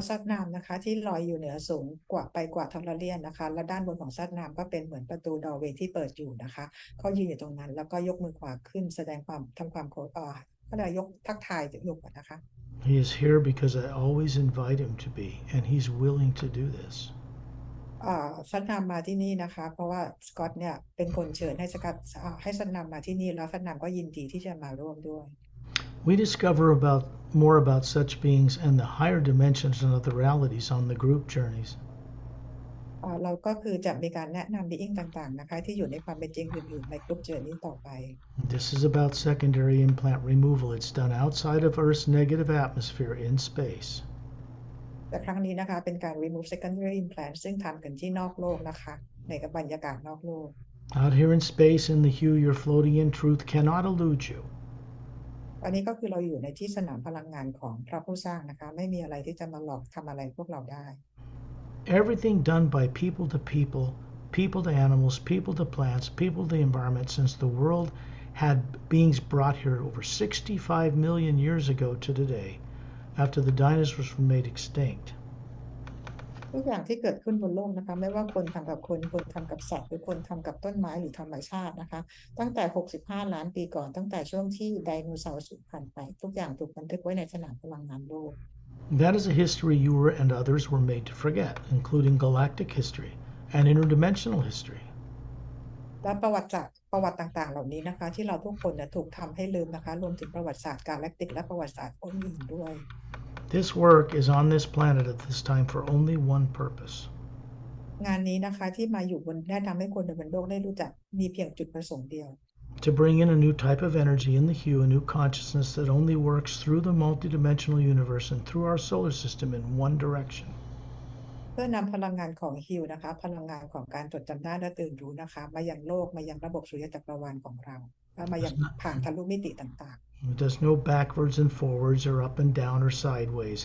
ซัดนามนะคะที่ลอยอยู่เหนือสูงกว่าไปกว่าทอร์เรียนนะคะและด้านบนของซัดนามก็เป็นเหมือนประตูดอร์เวย์ที่เปิดอยู่นะคะเขายืนอยู่ตรงนั้นแล้วก็ยกมือขวาขึ้นแสดงความทำความเคารพก็เลยยกทักทายยกก่อนนะคะ He is here because I always invite him to be, and he's willing to do this. ซัดนามมาที่นี่นะคะเพราะว่าสกอตเนี่ยเป็นคนเชิญให้ซัดนามมาที่นี่แล้วซัดนามก็ยินดีที่จะมาร่วมด้วย We discover more about such beings and the higher dimensions and other realities on the group journeys. เราก็คือจะมีการแนะนำ being ต่างๆนะคะที่อยู่ในความเป็นจริงอื่นๆในกลุ่มเจอร์นี้ต่อไป This is about secondary implant removal. It's done outside of Earth's negative atmosphere in space. แต่ครั้งนี้นะคะเป็นการ remove secondary implant ซึ่งทำกันที่นอกโลกนะคะในกับบรรยากาศนอกโลก Out here in space, in the hue you're floating in, truth cannot elude you. อันนี้ก็คือเราอยู่ในที่สนามพลังงานของพระผู้สร้างนะคะไม่มีอะไรที่จะมาหลอกทำอะไรพวกเราได้ Everything done by people to people, people to animals, people to plants, people to the environment since the world had beings brought here over 65 million years ago to today, after the dinosaurs were made extinct. ทุกอย่างที่เกิดขึ้นบนโลกนะคะไม่ว่าคนทำกับคนทำกับสัตว์หรือคนทำกับต้นไม้หรือธรรมชาตินะคะตั้งแต่65ล้านปีก่อนตั้งแต่ช่วงที่ไดโนเสาร์สูญพันธุ์ไปทุกอย่างถูกบันทึกไว้ในสนามพลังงานโลก That is a history you and others were made to forget, including galactic history and interdimensional history. และประวัติต่างๆเหล่านี้นะคะที่เราทุกคนถูกทำให้ลืมนะคะรวมถึงประวัติศาสตร์กาแล็กติกและประวัติศาสตร์อื่นๆด้วย This work is on this planet at this time for only one purpose. งานนี้นะคะที่มาอยู่บนได้ทำให้คนบนโลกได้รู้จักมีเพียงจุดประสงค์เดียว To bring in a new type of energy in the hue, a new consciousness that only works through the multidimensional universe and through our solar system in one direction. เพื่อนำพลังงานของฮิวนะคะพลังงานของการจดจำได้และตื่นรู้นะคะมายังโลกมายังระบบสุริยะจักรวาลของเราและมายังผ่านทะลุมิติต่างๆ It does no backwards and forwards or up and down or sideways.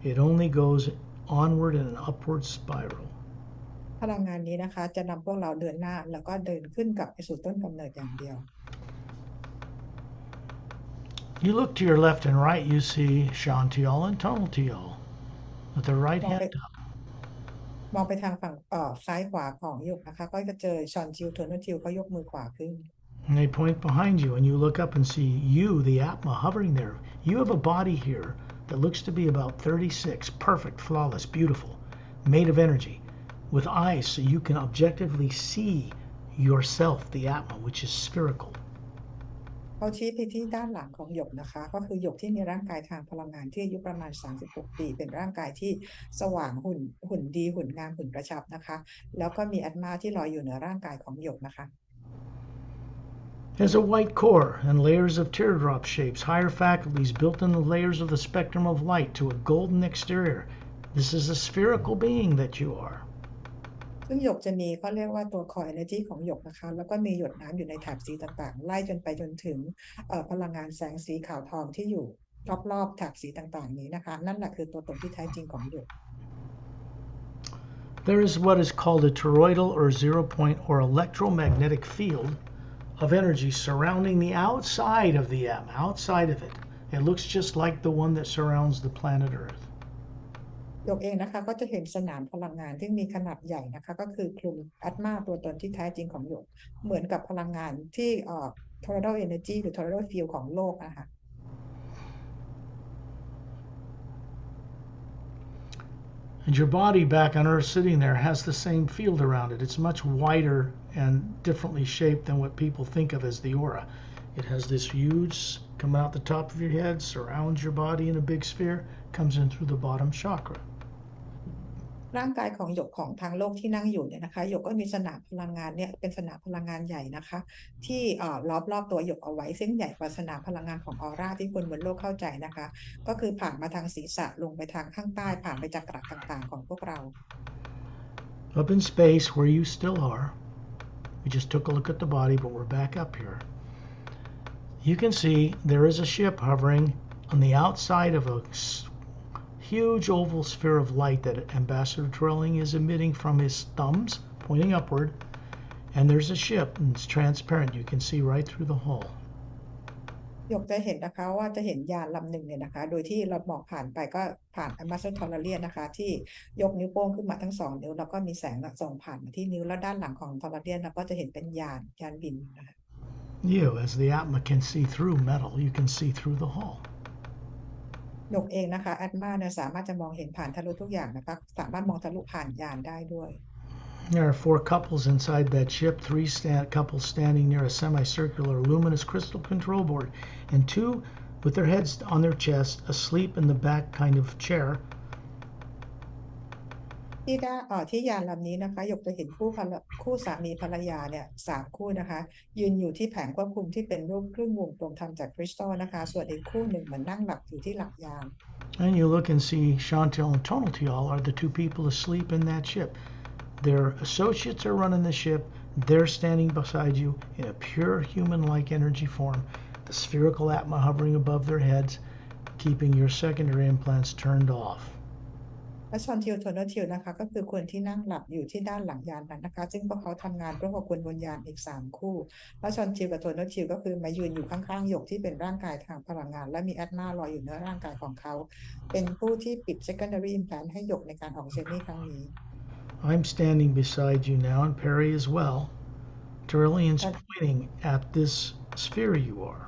It only goes onward in an upward spiral. พลังงานนี้นะคะจะนำพวกเราเดินหน้าแล้วก็เดินขึ้นกลับไปสู่ต้นกำเนิดอย่างเดียว You look to your left and right, you see Shantial and Tonaltial with their right hand up. มองไปทางฝั่งซ้ายขวาของหยกนะคะก็จะเจอชอนจิวโทนจิวก็ยกมือขวาขึ้น And they point behind you, and you look up and see you, the Atma, hovering there. You have a body here that looks to be about 36, perfect, flawless, beautiful, made of energy, with eyes so you can objectively see yourself, the Atma, which is spherical. เขาชี้ไปที่ด้านหลังของหยกนะคะก็คือหยกที่มีร่างกายทางพลังงานที่อายุประมาณ36ปีเป็นร่างกายที่สว่างหุ่นดีหุ่นงามหุ่นกระชับนะคะแล้วก็มีอัตมาที่ลอยอยู่เหนือร่างกายของหยกนะคะ Has a white core and layers of teardrop shapes, higher faculties built in the layers of the spectrum of light to a golden exterior. This is a spherical being that you are. ซึ่งหยกจะมีเขาเรียกว่าตัว core energy ของหยกนะคะแล้วก็มีหยดน้ำอยู่ในแถบสีต่างๆไล่จนไปจนถึงพลังงานแสงสีขาวทองที่อยู่รอบๆแถบสีต่างๆนี้นะคะนั่นแหละคือตัวตนที่แท้จริงของหยก There is what is called a toroidal or zero point or electromagnetic field of energy surrounding the outside of the atom, outside of it. It looks just like the one that surrounds the planet Earth. หยกเองนะคะก็จะเห็นสนามพลังงานที่มีขนาดใหญ่นะคะก็คือคลุมอัตมาตัวตนที่แท้จริงของหยกเหมือนกับพลังงานที่toroidal energy หรือ toroidal field ของโลกนะคะ And your body back on Earth sitting there has the same field around it. It's much wider and differently shaped than what people think of as the aura. It has this huge, coming out the top of your head, surrounds your body in a big sphere, comes in through the bottom chakra. ร่างกายของหยกของทางโลกที่นั่งอยู่เนี่ยนะคะหยกก็มีสนามพลังงานเนี่ยเป็นสนามพลังงานใหญ่นะคะที่รอบตัวหยกเอาไว้ซึ่งใหญ่กว่าสนามพลังงานของออร่าที่คนบนโลกเข้าใจนะคะก็คือผ่านมาทางศีรษะลงไปทางข้างใต้ผ่านไปจักระต่างๆของพวกเรา Up in space where you still are, we just took a look at the body, but we're back up here. You can see there is a ship hovering on the outside of a huge oval sphere of light that Ambassador Trilling is emitting from his thumbs, pointing upward. And there's a ship, and it's transparent. You can see right through the hull. หยกจะเห็นนะคะว่าจะเห็นยานลำหนึ่งเนี่ยนะคะโดยที่เรามองผ่านไปก็ผ่านมาสเตอร์ทอร์เรียนนะคะที่ยกนิ้วโป้งขึ้นมาทั้ง2 นิ้วแล้วก็มีแสงส่องผ่านมาที่นิ้วแล้วด้านหลังของทอร์เรียนเราก็จะเห็นเป็นยานบินนะคะ You, as the Atma can see through metal, you can see through the hull. หยกเองนะคะแอดมาเนี่ยสามารถจะมองเห็นผ่านทะลุทุกอย่างนะคะสามารถมองทะลุผ่านยานได้ด้วย There are 4 couples inside that ship, 3 couples standing near a semicircular luminous crystal control board, and 2 with their heads on their chest, asleep in the back kind of chair. ที่ยานลำนี้นะคะหยกจะเห็นคู่สามีภรรยาเนี่ย3 คู่นะคะยืนอยู่ที่แผงควบคุมที่เป็นรูปครึ่งวงกลมทำจากคริสตัลนะคะส่วนอีกคู่หนึ่งเหมือนนั่งหลับอยู่ที่หลังยาน And you look and see Chantal and Tonaltial are the 2 people asleep in that ship. Their associates are running the ship. They're standing beside you in a pure human-like energy form, the spherical atma hovering above their heads, keeping your secondary implants turned off. และชอนทิลโทนทิลนะคะก็คือคนที่นั่งหลับอยู่ที่ด้านหลังยานนั้นนะคะซึ่งพวกเขาทำงานร่วมกับคนบนยานอีก3 คู่แล้วชอนทิลกับโทนทิลก็คือมายืนอยู่ข้างๆหยกที่เป็นร่างกายทางพลังงานและมีแอดมาลอยอยู่เหนือร่างกายของเขาเป็นผู้ที่ปิด secondary implant ให้หยกในการออกเจอร์นี่ครั้งนี้ I'm standing beside you now, and Pari as well. Terillian's pointing at this sphere you are.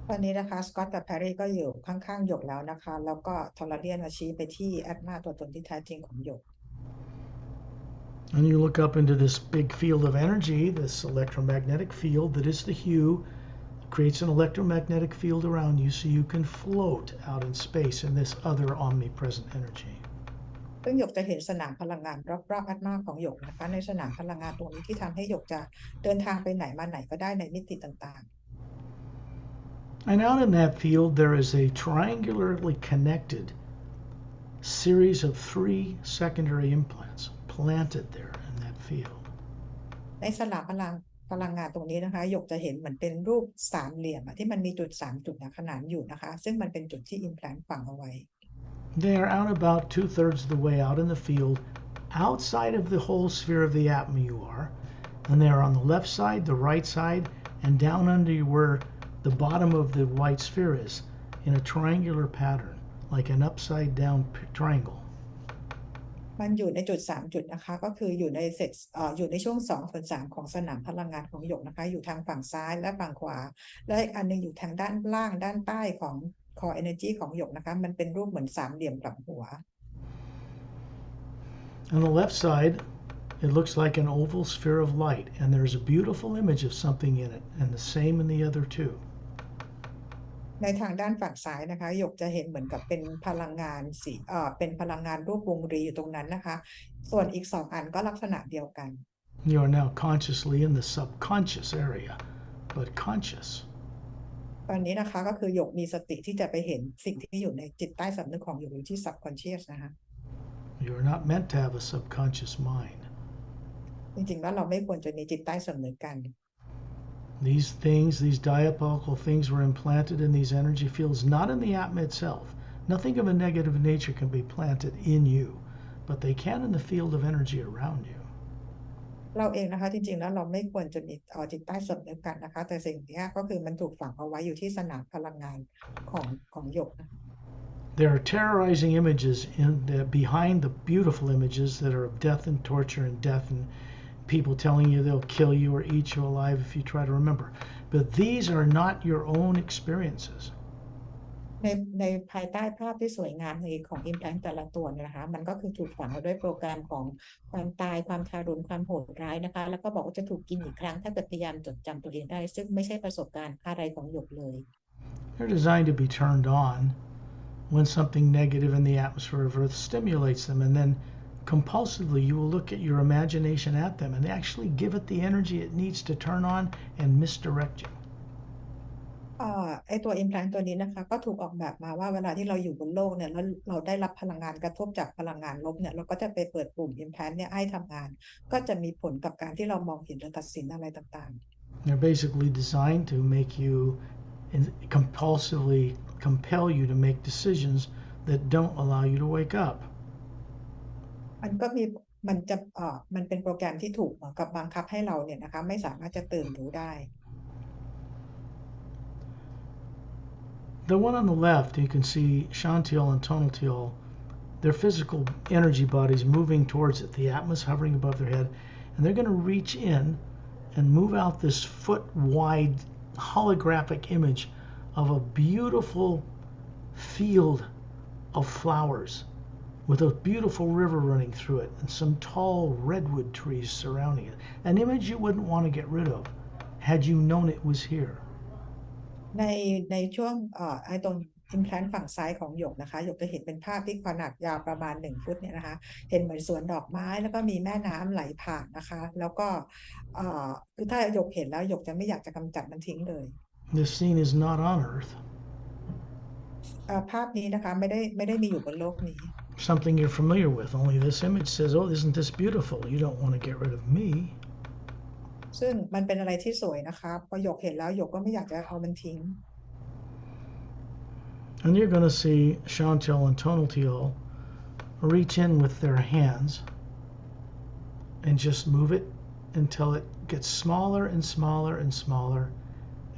ตอนนี้นะคะสกอตกับแพรรี่ก็อยู่ข้างๆหยกแล้วนะคะแล้วก็ทอร์เรียนชี้ไปที่แอดมาตัวตนที่แท้จริงของหยก And you look up into this big field of energy, this electromagnetic field that is the hue, creates an electromagnetic field around you so you can float out in space in this other omnipresent energy. ซึ่งหยกจะเห็นสนามพลังงานรอบๆแอดมาของหยกนะคะในสนามพลังงานตรงนี้ที่ทำให้หยกจะเดินทางไปไหนมาไหนก็ได้ในมิติต่างๆ And out in that field, there is a triangularly connected series of 3 secondary implants planted there in that field. ในสนามพลังงานตรงนี้นะคะหยกจะเห็นเหมือนเป็นรูป3 เหลี่ยมที่มันมีจุด3 จุดขนานอยู่นะคะซึ่งมันเป็นจุดที่ implant ฝังเอาไว้ They are out about 2/3 of the way out in the field, outside of the whole sphere of the atma you are, and they are on the left side, the right side, and down under where the bottom of the white sphere is, in a triangular pattern, like an upside down triangle. มันอยู่ในจุด3 จุดนะคะก็คืออยู่ในช่วง2/3ของสนามพลังงานของหยกนะคะอยู่ทางฝั่งซ้ายและฝั่งขวาและอีกอันนึงอยู่ทางด้านล่างด้านใต้ของ core energy ของหยกนะคะมันเป็นรูปเหมือน3 เหลี่ยมกลับหัว On the left side, it looks like an oval sphere of light, and there's a beautiful image of something in it, and the same in the other 2. ในทางด้านฝั่งซ้ายนะคะหยกจะเห็นเหมือนกับเป็นพลังงานเป็นพลังงานรูปวงรีอยู่ตรงนั้นนะคะส่วนอีก2 อันก็ลักษณะเดียวกัน You are now consciously in the subconscious area, but conscious. ตอนนี้นะคะก็คือหยกมีสติที่จะไปเห็นสิ่งที่อยู่ในจิตใต้สำนึกของหยกอยู่ที่ subconscious นะคะ You are not meant to have a subconscious mind. จริงๆแล้วเราไม่ควรจะมีจิตใต้สำนึกกัน These things, these diabolical things were implanted in these energy fields, not in the atma itself. Nothing of a negative nature can be planted in you, but they can in the field of energy around you. เราเองนะคะจริงๆแล้วเราไม่ควรจะมีจิตใต้สำนึกกันนะคะแต่สิ่งนี้ก็คือมันถูกฝังเอาไว้อยู่ที่สนามพลังงานของหยกนะ There are terrorizing images behind the beautiful images that are of death and torture and death and people telling you they'll kill you or eat you alive if you try to remember. But these are not your own experiences. ในภายใต้ภาพที่สวยงามของ implant แต่ละตัวนะคะมันก็คือถูกฝังไว้ด้วยโปรแกรมของความตายความทารุณความโหดร้ายนะคะแล้วก็บอกว่าจะถูกกินอีกครั้งถ้าเกิดพยายามจดจำตัวเองได้ซึ่งไม่ใช่ประสบการณ์อะไรของหยกเลย They're designed to be turned on when something negative in the atmosphere of Earth stimulates them, and then compulsively you will look at your imagination at them and actually give it the energy it needs to turn on and misdirect you. ไอตัว implant ตัวนี้นะคะก็ถูกออกแบบมาว่าเวลาที่เราอยู่บนโลกเนี่ยแล้วเราได้รับพลังงานกระทบจากพลังงานลบเนี่ยเราก็จะไปเปิดปุ่ม implant เนี่ยให้ทำงานก็จะมีผลกับการที่เรามองเห็นหรือตัดสินอะไรต่างๆ They're basically designed to make you compulsively compel you to make decisions that don't allow you to wake up. มันก็มีมันเป็นโปรแกรมที่ถูกเหมือนกับบังคับให้เราเนี่ยนะคะไม่สามารถจะตื่นรู้ได้ The one on the left, you can see Shantil and Tonal Teal, their physical energy bodies moving towards it. The atma's hovering above their head, and they're going to reach in and move out this foot-wide holographic image of a beautiful field of flowers with a beautiful river running through it and some tall redwood trees surrounding it. An image you wouldn't want to get rid of had you known it was here. ในช่วงตรง implant ฝั่งซ้ายของหยกนะคะหยกจะเห็นเป็นภาพที่ขนาดยาวประมาณ1 ฟุตเนี่ยนะคะเห็นเหมือนสวนดอกไม้แล้วก็มีแม่น้ำไหลผ่านนะคะแล้วก็คือถ้าหยกเห็นแล้วหยกจะไม่อยากจะกำจัดมันทิ้งเลย This scene is not on Earth. ภาพนี้นะคะไม่ได้มีอยู่บนโลกนี้ Something you're familiar with, only this image says, oh, isn't this beautiful? You don't want to get rid of me. ซึ่งมันเป็นอะไรที่สวยนะคะพอหยกเห็นแล้วหยกก็ไม่อยากจะเอามันทิ้ง And you're going to see Chantel and Tonal Teal reach in with their hands and just move it until it gets smaller and smaller and smaller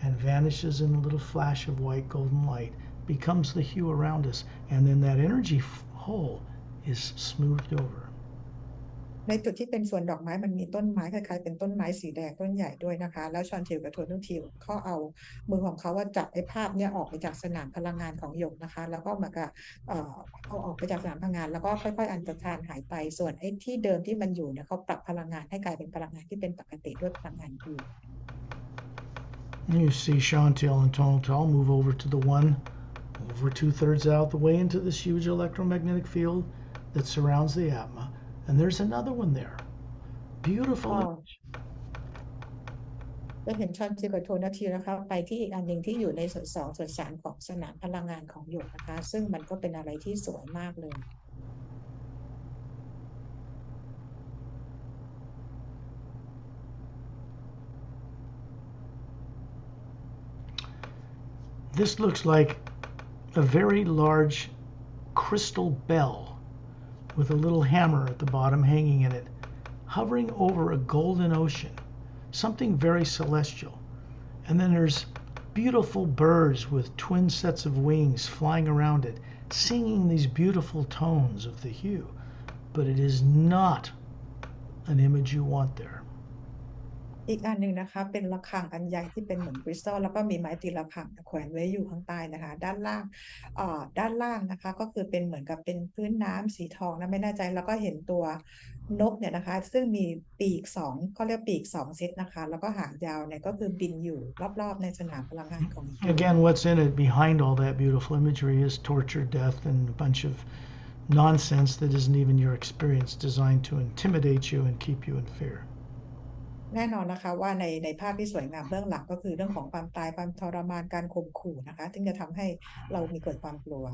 and vanishes in a little flash of white golden light, becomes the hue around us, and then that energy hole is smoothed over. ในจุดที่เป็นสวนดอกไม้มันมีต้นไม้คล้ายๆเป็นต้นไม้สีแดงต้นใหญ่ด้วยนะคะแล้วชอนทิวกับโทนุทิวเขาเอามือของเขาว่าจับไอ้ภาพเนี่ยออกไปจากสนามพลังงานของหยกนะคะแล้วก็เหมือนกับเอาออกไปจากสนามพลังงานแล้วก็ค่อยๆอันตรธานหายไปส่วนไอ้ที่เดิมที่มันอยู่เนี่ยเขาปรับพลังงานให้กลายเป็นพลังงานที่เป็นปกติด้วยพลังงานอื่น You see Chantel and Tonal Teal move over to the one over 2/3 out the way into this huge electromagnetic field that surrounds the atma. And there's another one there. Beautiful image. จะเห็นชอนทิวกับโทนาทิวนะคะไปที่อีกอันหนึ่งที่อยู่ในส่วน2 ส่วน 3ของสนามพลังงานของหยกนะคะซึ่งมันก็เป็นอะไรที่สวยมากเลย This looks like a very large crystal bell with a little hammer at the bottom hanging in it, hovering over a golden ocean, something very celestial. And then there's beautiful birds with twin sets of wings flying around it, singing these beautiful tones of the hue. But it is not an image you want there. อีกอันหนึ่งนะคะเป็นระฆังอันใหญ่ที่เป็นเหมือนคริสตัลแล้วก็มีไม้ตีระฆังแขวนไว้อยู่ข้างใต้นะคะด้านล่างนะคะก็คือเป็นเหมือนกับเป็นพื้นน้ำสีทองนะไม่แน่ใจแล้วก็เห็นตัวนกเนี่ยนะคะซึ่งมีปีก2เขาเรียกปีก2 เซตนะคะแล้วก็หางยาวเนี่ยก็คือบินอยู่รอบๆในสนามพลังงานของฮิว Again, what's in it behind all that beautiful imagery is torture, death, and a bunch of nonsense that isn't even your experience, designed to intimidate you and keep you in fear. แน่นอนนะคะว่าในภาพที่สวยงามเบื้องหลังก็คือเรื่องของความตายความทรมานการข่มขู่นะคะซึ่งจะทำให้เรามีเกิดความกลัว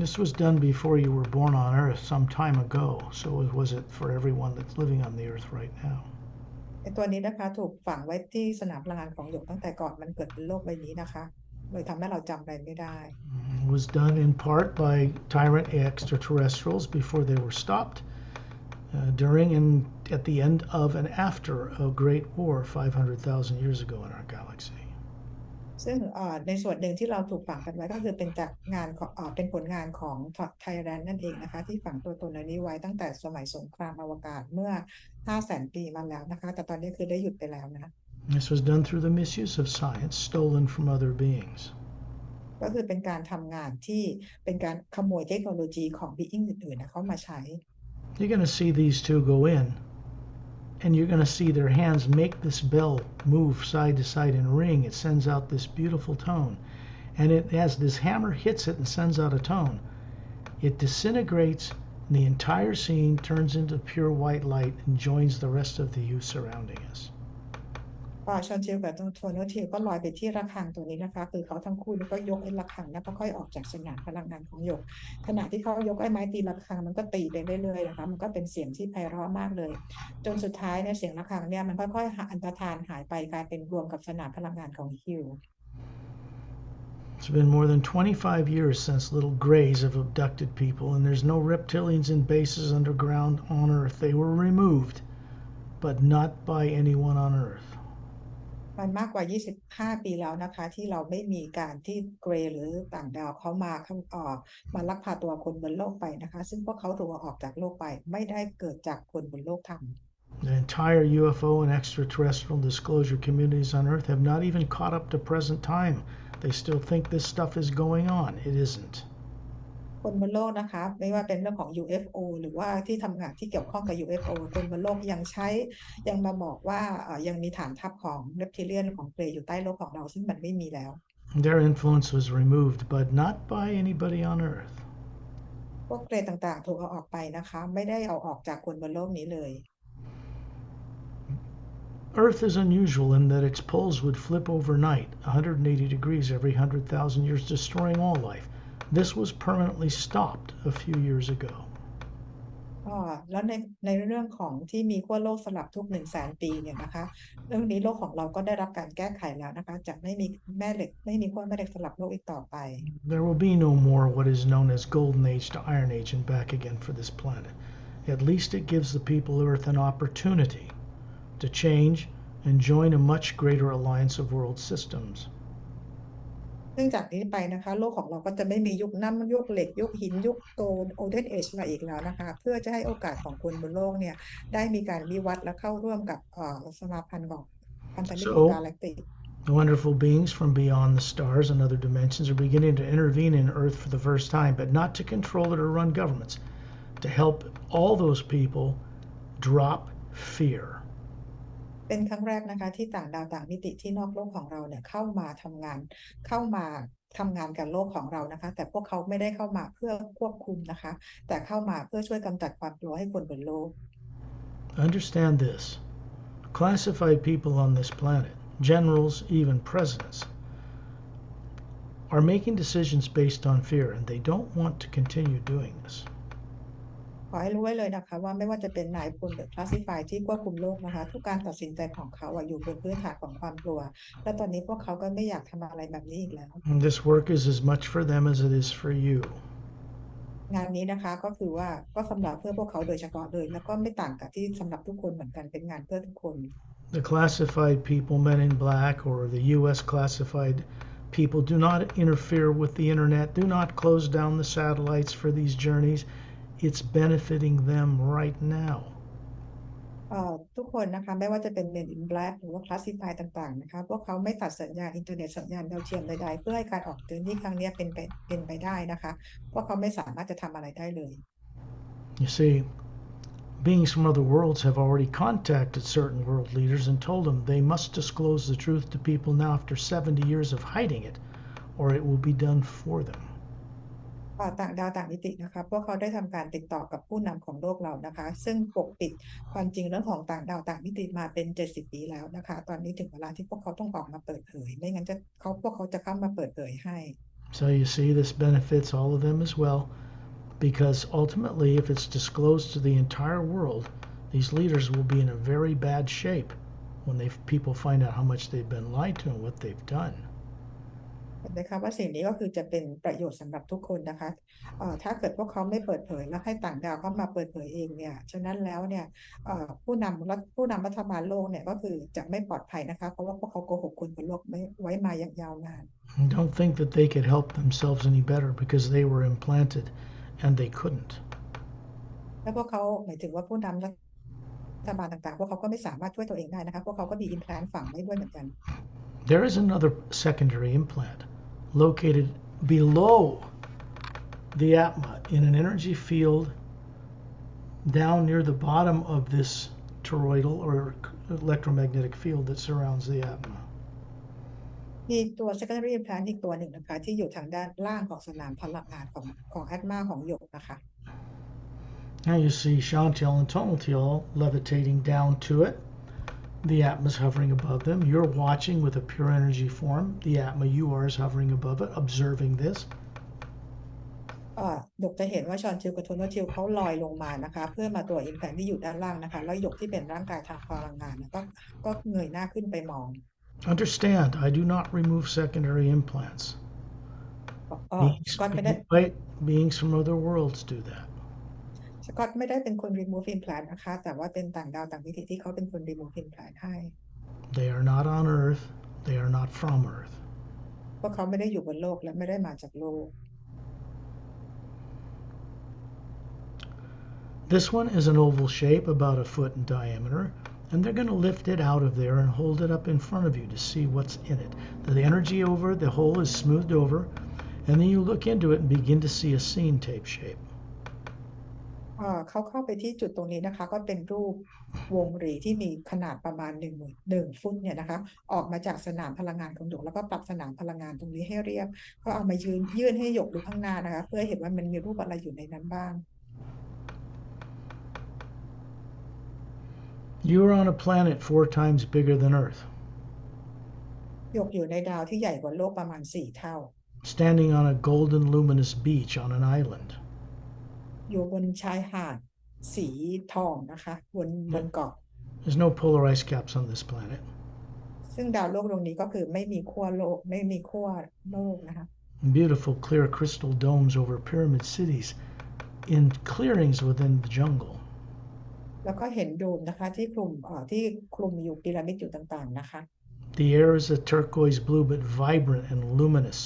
This was done before you were born on Earth some time ago, so was it for everyone that's living on the Earth right now? ไอ้ตัวนี้นะคะถูกฝังไว้ที่สนามพลังงานของหยกตั้งแต่ก่อนมันเกิดเป็นโลกใบนี้นะคะเลยทำให้เราจำอะไรไม่ได้ It was done in part by tyrant extraterrestrials before they were stopped, during and at the end of and after a great war 500,000 years ago in our galaxy. ซึ่งในส่วนหนึ่งที่เราถูกฝังกันไว้ก็คือเป็นจากงานของเป็นผลงานของไทยแลนด์นั่นเองนะคะที่ฝังตัวตนในนี้ไว้ตั้งแต่สมัยสงครามอวกาศเมื่อ 500,000 ปีมาแล้วนะคะแต่ตอนนี้คือได้หยุดไปแล้วนะ This was done through the misuse of science stolen from other beings. ก็คือเป็นการทำงานที่เป็นการขโมยเทคโนโลยีของ being อื่นๆนะเข้ามาใช้ You're going to see these two go in, and you're going to see their hands make this bell move side to side and ring. It sends out this beautiful tone. And as this hammer hits it and sends out a tone, it disintegrates, and the entire scene turns into pure white light and joins the rest of the hue surrounding us. ชอนทิวกับโทโนทิวก็ลอยไปที่ระฆังตัวนี้นะคะคือเขาทั้งคู่นี่ก็ยกไอ้ระฆังแล้วก็ค่อยออกจากสนามพลังงานของหยกขณะที่เขายกไอ้ไม้ตีระฆังมันก็ตีไปเรื่อยๆนะคะมันก็เป็นเสียงที่ไพเราะมากเลยจนสุดท้ายเนี่ยเสียงระฆังเนี่ยมันค่อยๆอันตรธานหายไปกลายเป็นรวมกับสนามพลังงานของฮิว It's been more than 25 years since little grays have abducted people, and there's no reptilians in bases underground on Earth. They were removed, but not by anyone on Earth. มันมากกว่า 25 ปีแล้วนะคะที่เราไม่มีการที่เกรย์หรือต่างดาวเขามาลักพาตัวคนบนโลกไปนะคะซึ่งพวกเขาถูกเอาออกจากโลกไปไม่ได้เกิดจากคนบนโลกทำ The entire UFO and extraterrestrial disclosure communities on Earth have not even caught up to present time. They still think this stuff is going on. It isn't. คนบนโลกนะคะไม่ว่าเป็นเรื่องของ UFO หรือว่าที่ทำงานที่เกี่ยวข้องกับ UFO คนบนโลกยังมาบอกว่ายังมีฐานทัพของเรปทิเลียนของเกรย์อยู่ใต้โลกของเราซึ่งมันไม่มีแล้ว Their influence was removed, but not by anybody on Earth. พวกเกรย์ต่างๆถูกเอาออกไปนะคะไม่ได้เอาออกจากคนบนโลกนี้เลย Earth is unusual in that its poles would flip overnight, 180 degrees every 100,000 years, destroying all life. This was permanently stopped a few years ago. แล้วในเรื่องของที่มีขั้วโลกสลับทุก 100,000 ปีเนี่ยนะคะเรื่องนี้โลกของเราก็ได้รับการแก้ไขแล้วนะคะจะไม่มีขั้วแม่เหล็กสลับโลกอีกต่อไป There will be no more what is known as Golden Age to Iron Age and back again for this planet. At least it gives the people of Earth an opportunity to change and join a much greater alliance of world systems. ซึ่งจากนี้ไปนะคะโลกของเราก็จะไม่มียุคน้ำยุคเหล็กยุคหินยุคโอเดนเอจมาอีกแล้วนะคะเพื่อจะให้โอกาสของคนบนโลกเนี่ยได้มีการวิวัฒน์และเข้าร่วมกับสมาพันธ์ของพันธมิตรของกาแล็กติก The wonderful beings from beyond the stars and other dimensions are beginning to intervene in Earth for the first time, but not to control it or run governments, to help all those people drop fear. เป็นครั้งแรกนะคะที่ต่างดาวต่างมิติที่นอกโลกของเราเนี่ยเข้ามาทำงานกับโลกของเรานะคะแต่พวกเขาไม่ได้เข้ามาเพื่อควบคุมนะคะแต่เข้ามาเพื่อช่วยกำจัดความกลัวให้คนบนโลก Understand this. Classified people on this planet, generals, even presidents, are making decisions based on fear, and they don't want to continue doing this. ขอให้รู้ไว้เลยนะคะว่าไม่ว่าจะเป็นนายพลหรือ classified ที่ควบคุมโลกนะคะทุกการตัดสินใจของเขาอยู่บนพื้นฐานของความกลัวและตอนนี้พวกเขาก็ไม่อยากทำอะไรแบบนี้อีกแล้ว And this work is as much for them as it is for you. งานนี้นะคะก็คือว่าก็สำหรับเพื่อพวกเขาโดยเฉพาะเลยแล้วก็ไม่ต่างกับที่สำหรับทุกคนเหมือนกันเป็นงานเพื่อทุกคน The classified people, men in black, or the U.S. classified people do not interfere with the internet, do not close down the satellites for these journeys. It's benefiting them right now. ทุกคนนะคะไม่ว่าจะเป็น Men in Black หรือว่า Classified ต่างๆนะคะพวกเขาไม่ตัดสัญญาณอินเทอร์เน็ตสัญญาณดาวเทียมใดๆเพื่อให้การออกเดินที่ครั้งนี้เป็นไปได้นะคะพวกเขาไม่สามารถจะทำอะไรได้เลย You see, beings from other worlds have already contacted certain world leaders and told them they must disclose the truth to people now after 70 years of hiding it, or it will be done for them. ต่างดาวต่างมิตินะคะพวกเขาได้ทำการติดต่อกับผู้นำของโลกเรานะคะซึ่งปกปิดความจริงเรื่องของต่างดาวต่างมิติมาเป็น70 ปีแล้วนะคะตอนนี้ถึงเวลาที่พวกเขาต้องออกมาเปิดเผยไม่งั้นพวกเขาจะเข้ามาเปิดเผยให้ So you see, this benefits all of them as well, because ultimately, if it's disclosed to the entire world, these leaders will be in a very bad shape when people find out how much they've been lied to and what they've done. นะคะว่าสิ่งนี้ก็คือจะเป็นประโยชน์สำหรับทุกคนนะคะถ้าเกิดพวกเขาไม่เปิดเผยแล้วให้ต่างดาวเข้ามาเปิดเผยเองเนี่ยฉะนั้นแล้วเนี่ยผู้นำรัฐบาลโลกเนี่ยก็คือจะไม่ปลอดภัยนะคะเพราะว่าพวกเขาโกหกคนบนโลกไว้มาอย่างยาวนาน Don't think that they could help themselves any better because they were implanted and they couldn't. และพวกเขาหมายถึงว่าผู้นำรัฐบาลต่างๆพวกเขาก็ไม่สามารถช่วยตัวเองได้นะคะพวกเขาก็มี implant ฝังไว้ด้วยเหมือนกัน There is another secondary implant located below the atma in an energy field down near the bottom of this toroidal or electromagnetic field that surrounds the atma. มีตัว secondary implant อีกตัวหนึ่งนะคะที่อยู่ทางด้านล่างของสนามพลังงานของแอตมาของหยกนะคะ Now you see Shantiel and Tonaltiel levitating down to it. The Atma is hovering above them. You're watching with a pure energy form. The Atma you are is hovering above it, observing this. หยกจะเห็นว่าชอนทิวกับโทโนทิวเขาลอยลงมานะคะเพื่อมาตัว implant ที่อยู่ด้านล่างนะคะแล้วหยกที่เป็นร่างกายทางพลังงานก็เงยหน้าขึ้นไปมอง Understand, I do not remove secondary implants. Beings, สกอตไม่ได้ right? Beings from other worlds do that. สกอตไม่ได้เป็นคน remove implant นะคะแต่ว่าเป็นต่างดาวต่างมิติที่เขาเป็นคน remove implant ให้ They are not on Earth. They are not from Earth. เพราะเขาไม่ได้อยู่บนโลกและไม่ได้มาจากโลก This one is an oval shape, about a foot in diameter, and they're going to lift it out of there and hold it up in front of you to see what's in it. The energy over the hole is smoothed over, and then you look into it and begin to see a scene tape shape. เขาเข้าไปที่จุดตรงนี้นะคะก็เป็นรูปวงรีที่มีขนาดประมาณ1 ฟุตเนี่ยนะคะออกมาจากสนามพลังงานของหยกแล้วก็ปรับสนามพลังงานตรงนี้ให้เรียบก็เอามายื่นให้หยกดูข้างหน้านะคะเพื่อเห็นว่ามันมีรูปอะไรอยู่ในนั้นบ้าง You are on a planet 4 times bigger than Earth, หยกอยู่ในดาวที่ใหญ่กว่าโลกประมาณ4 เท่า standing on a golden luminous beach on an island. อยู่บนชายหาดสีทองนะคะบนเกาะ There's no polar ice caps on this planet. ซึ่งดาวโลกตรงนี้ก็คือไม่มีขั้วโลกไม่มีขั้วโลกนะคะ Beautiful clear crystal domes over pyramid cities in clearings within the jungle. แล้วก็เห็นโดมนะคะที่คลุมอยู่พีระมิดอยู่ต่างๆนะคะ The air is a turquoise blue but vibrant and luminous.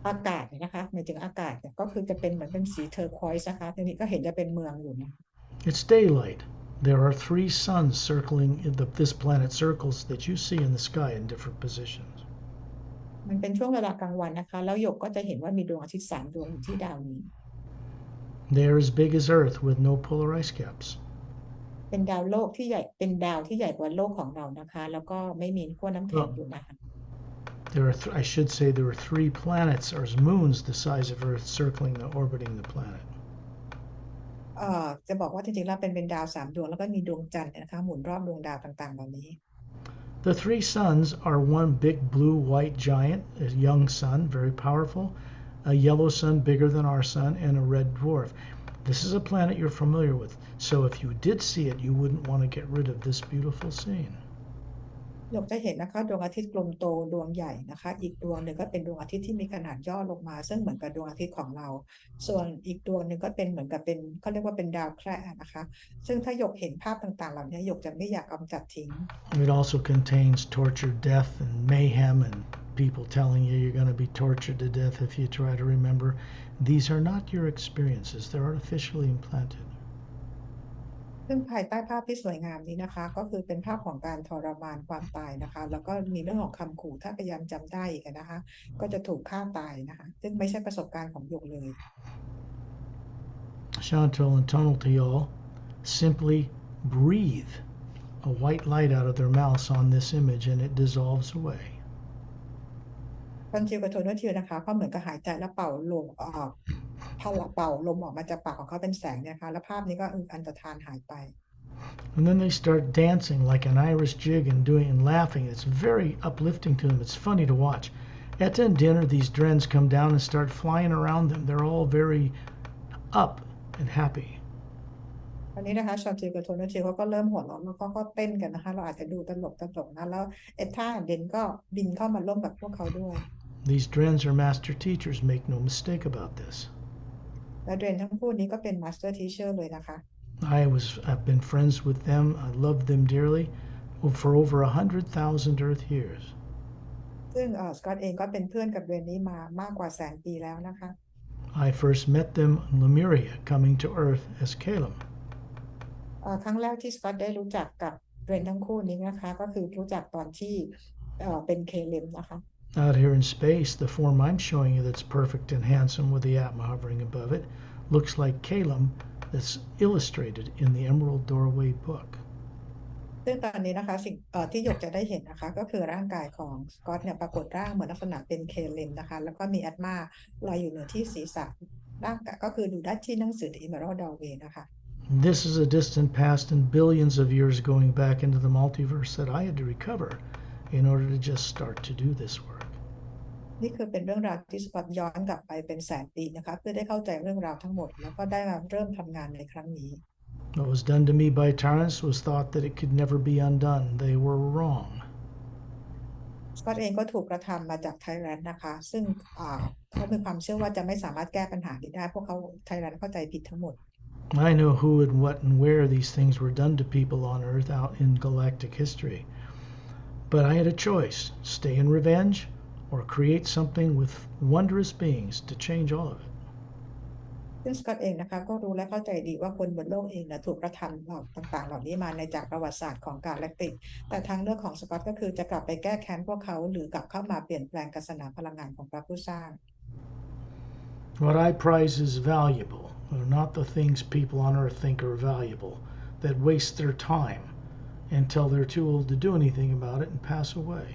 อากาศเนี่ยนะคะหมายถึงอากาศเนี่ยก็คือจะเป็นเหมือนเป็นสีเทอร์ควอยซ์นะคะทีนี้ก็เห็นจะเป็นเมืองอยู่นะ It's daylight. There are 3 suns circling this planet circles that you see in the sky in different positions. มันเป็นช่วงเวลากลางวันนะคะแล้วหยกก็จะเห็นว่ามีดวงอาทิตย์3 ดวงอยู่ที่ดาวนี้ They are as big as Earth with no polar ice caps. เป็นดาวที่ใหญ่กว่าโลกของเรานะคะแล้วก็ไม่มีขั้วน้ำแข็งอยู่นะคะ I should say there are 3 planets or moons the size of Earth orbiting the planet. จะบอกว่าจริงๆแล้วเป็นดาว3 ดวงแล้วก็มีดวงจันทร์นะคะหมุนรอบดวงดาวต่างๆเหล่านี้ The 3 suns are one big blue-white giant, a young sun, very powerful, a yellow sun bigger than our sun, and a red dwarf. This is a planet you're familiar with, so if you did see it, you wouldn't want to get rid of this beautiful scene. หยกจะเห็นนะคะดวงอาทิตย์กลมโตดวงใหญ่นะคะอีกดวงหนึ่งก็เป็นดวงอาทิตย์ที่มีขนาดย่อลงมาซึ่งเหมือนกับดวงอาทิตย์ของเราส่วนอีกดวงหนึ่งก็เป็นเหมือนกับเป็นเขาเรียกว่าเป็นดาวแคระนะคะซึ่งถ้าหยกเห็นภาพต่างๆเหล่านี้หยกจะไม่อยากกำจัดทิ้ง It also contains torture, death, and mayhem, and people telling you you're going to be tortured to death if you try to remember. These are not your experiences. They're artificially implanted. ซึ่งภายใต้ภาพที่สวยงามนี้นะคะก็คือเป็นภาพของการทรมานความตายนะคะแล้วก็มีเรื่องของคำขู่ถ้าพยายามจำได้อีกนะคะก็จะถูกฆ่าตายนะคะซึ่งไม่ใช่ประสบการณ์ของหยกเลย Chantal and Tonal to y'all, simply breathe a white light out of their mouths on this image and it dissolves away. คอนทิวกับโทนทิวนะคะก็เหมือนกับหายใจแล้วเป่าลมออกเป่าลมออกมาจากปากของเขาเป็นแสงนะคะแล้วภาพนี้ก็อันตรธานหายไป And then they start dancing like an Irish jig and laughing. It's very uplifting to them. It's funny to watch. At the dinner, these drens come down and start flying around them. They're all very up and happy. วันนี้นะคะชอนทิวกับโทนทิวเขาก็เริ่มหัวเราะแล้วก็เต้นกันนะคะเราอาจจะดูตลกนะแล้วท่าเด่นก็บินเข้ามาร่วมกับพวกเขาด้วย These drens are master teachers. Make no mistake about this. และเดรนทั้งคู่นี้ก็เป็น master teacher เลยนะคะ I've been friends with them. I love them dearly for over 100,000 Earth years. ซึ่งสกอตเองก็เป็นเพื่อนกับเดรนนี้มามากกว่า100,000 ปีแล้วนะคะ I first met them in Lemriel, coming to Earth as Caleb. ครั้งแรกที่สกอตได้รู้จักกับเดรนทั้งคู่นี้นะคะก็คือรู้จักตอนที่เป็นเคเลมนะคะ Out here in space, the form I'm showing you that's perfect and handsome with the Atma hovering above it looks like Caleb that's illustrated in the Emerald Doorway book. ซึ่งตอนนี้นะคะสิ่งที่หยกจะได้เห็นนะคะก็คือร่างกายของสกอตเนี่ยปรากฏร่างเหมือนลักษณะเป็นเคเลมนะคะแล้วก็มีแอตมาลอยอยู่เหนือที่ศีรษะร่างกายก็คือดูได้ที่หนังสือ The Emerald Doorway นะคะ This is a distant past and billions of years going back into the multiverse that I had to recover in order to just start to do this work. นี่คือเป็นเรื่องราวที่สกอตย้อนกลับไปเป็น100,000 ปีนะคะเพื่อได้เข้าใจเรื่องราวทั้งหมดแล้วก็ได้มาเริ่มทำงานในครั้งนี้ What was done to me by tyrants was thought that it could never be undone. They were wrong. สกอตเองก็ถูกกระทำมาจากไทยแลนด์นะคะซึ่งเขามีความเชื่อว่าจะไม่สามารถแก้ปัญหานี้ได้พวกเขาไทยแลนด์เข้าใจผิดทั้งหมด I know who and what and where these things were done to people on Earth out in galactic history. But I had a choice: stay in revenge or create something with wondrous beings to change all of it. ซึ่งสกอตเองนะคะก็รู้และเข้าใจดีว่าคนบนโลกเองนะถูกกระทำเหล่าต่างๆเหล่านี้มาในจากประวัติศาสตร์ของกาแล็กติกแต่ทางเลือกของสกอตก็คือจะกลับไปแก้แค้นพวกเขาหรือกลับเข้ามาเปลี่ยนแปลงกระแสพลังงานของพระผู้สร้าง What I prize is valuable, not the things people on Earth think are valuable, that waste their time until they're too old to do anything about it and pass away.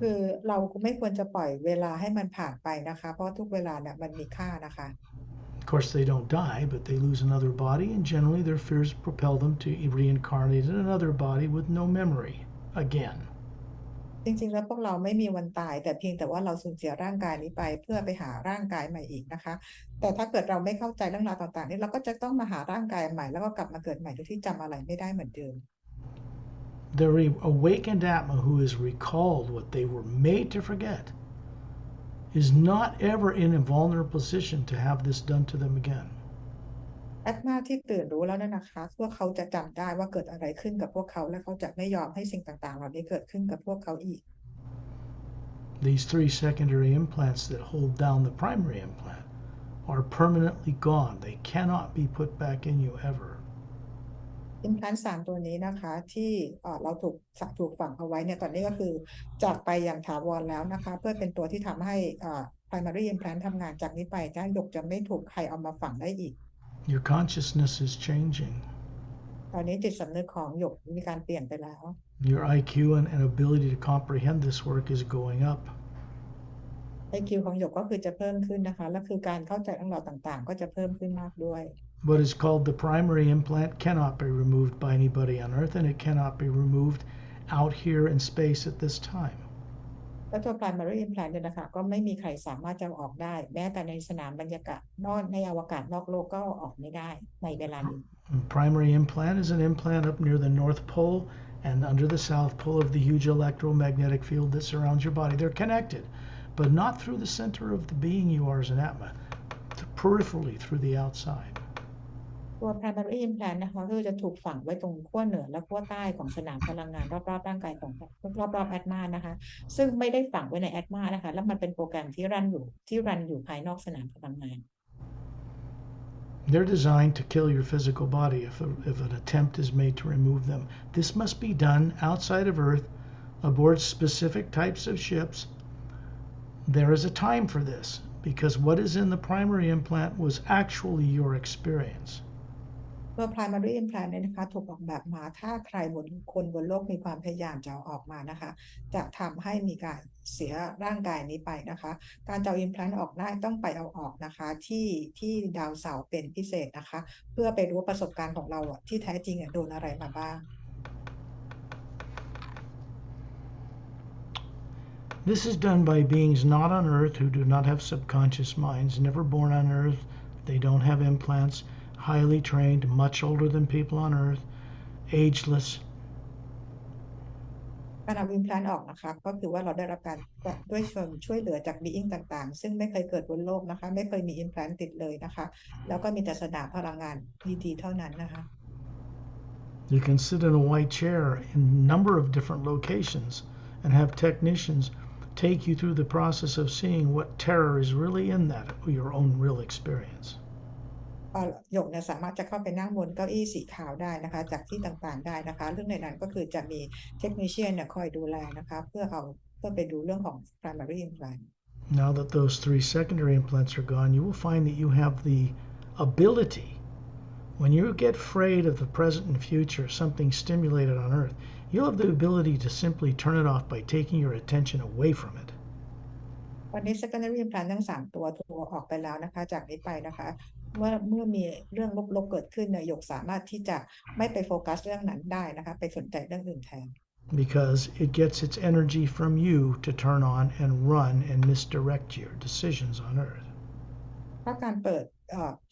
คือเราไม่ควรจะปล่อยเวลาให้มันผ่านไปนะคะเพราะทุกเวลาเนี่ยมันมีค่านะคะ Of course, they don't die, but they lose another body, and generally their fears propel them to reincarnate in another body with no memory again. จริงๆแล้วพวกเราไม่มีวันตายแต่เพียงแต่ว่าเราสูญเสียร่างกายนี้ไปเพื่อไปหาร่างกายใหม่อีกนะคะแต่ถ้าเกิดเราไม่เข้าใจเรื่องราวต่างๆนี่เราก็จะต้องมาหาร่างกายใหม่แล้วก็กลับมาเกิดใหม่โดยที่จำอะไรไม่ได้เหมือนเดิม The awakened Atma who has recalled what they were made to forget is not ever in a vulnerable position to have this done to them again. แอดมาที่ตื่นรู้แล้วนั่นนะคะพวกเขาจะจำได้ว่าเกิดอะไรขึ้นกับพวกเขาและเขาจะไม่ยอมให้สิ่งต่างๆเหล่านี้เกิดขึ้นกับพวกเขาอีก These 3 secondary implants that hold down the primary implant are permanently gone. They cannot be put back in you ever. อิมพลนต์3ตัวนี้นะคะที่เราถูกฝังเอาไว้เนี่ยตอนนี้ก็คือจากไปอย่างถาวรแล้วนะคะเพื่อเป็นตัวที่ทำให้primary implant ทำงานจากนี้ไปนะหยกจะไม่ถูกใครเอามาฝังได้อีก Your consciousness is changing. ตอนนี้จิตสำนึกของหยกมีการเปลี่ยนไปแล้ว Your IQ and ability to comprehend this work is going up. IQ ของหยกก็คือจะเพิ่มขึ้นนะคะและคือการเข้าใจเรื่องราวต่างๆก็จะเพิ่มขึ้นมากด้วย What is called the primary implant cannot be removed by anybody on Earth, and it cannot be removed out here in space at this time. แล้วตัว primary implant เนี่ยนะคะก็ไม่มีใครสามารถจะออกได้แม้แต่ในสนามบรรยากาศนอกในอวกาศนอกโลกก็ออกไม่ได้ในเวลานี้ Primary implant is an implant up near the North Pole and under the South Pole of the huge electromagnetic field that surrounds your body. They're connected, but not through the center of the being you are as an Atma, peripherally through the outside. ตัว primary implant นะคะก็จะถูกฝังไว้ตรงขั้วเหนือและขั้วใต้ของสนามพลังงานรอบๆร่างกายของรอบๆแอดมานะคะซึ่งไม่ได้ฝังไว้ในแอดมานะคะแล้วมันเป็นโปรแกรมที่รันอยู่ภายนอกสนามพลังงาน They're designed to kill your physical body if an attempt is made to remove them. This must be done outside of Earth, aboard specific types of ships. There is a time for this, because what is in the primary implant was actually your experience. ตัว primary implant เนี่ยนะคะถูกออกแบบมาถ้าใครคนบนโลกมีความพยายามจะเอาออกมานะคะจะทำให้มีการเสียร่างกายนี้ไปนะคะการจะเอา implant ออกได้ต้องไปเอาออกนะคะที่ดาวเสาร์เป็นพิเศษนะคะเพื่อไปรู้ประสบการณ์ของเราที่แท้จริงโดนอะไรมาบ้าง This is done by beings not on Earth who do not have subconscious minds, never born on Earth. They don't have implants, highly trained, much older than people on Earth, ageless. การเอา implant ออกนะคะก็คือว่าเราได้รับการด้วยช่วยเหลือจาก being ต่างๆซึ่งไม่เคยเกิดบนโลกนะคะไม่เคยมี implant ติดเลยนะคะแล้วก็มีแต่สนามพลังงานดีๆเท่านั้นนะคะ You can sit in a white chair in a number of different locations and have technicians take you through the process of seeing what terror is really in that, your own real experience. หยกเนี่ยสามารถจะเข้าไปนั่งบนเก้าอี้สีขาวได้นะคะจากที่ต่างๆได้นะคะเรื่องในนั้นก็คือจะมีเทคนิชเชียนเนี่ยคอยดูแลนะคะเพื่อไปดูเรื่องของ primary implant Now that those 3 secondary implants are gone, you will find that you have the ability, when you get afraid of the present and future, something stimulated on Earth, you'll have the ability to simply turn it off by taking your attention away from it. วันนี้ secondary implant ทั้ง3ตัวถูกออกไปแล้วนะคะจากนี้ไปนะคะเมื่อมีเรื่องลบๆเกิดขึ้นเนี่ยหยกสามารถที่จะไม่ไปโฟกัสเรื่องนั้นได้นะคะไปสนใจเรื่องอื่นแทน Because it gets its energy from you to turn on and run and misdirect your decisions on Earth. เพราะการเปิด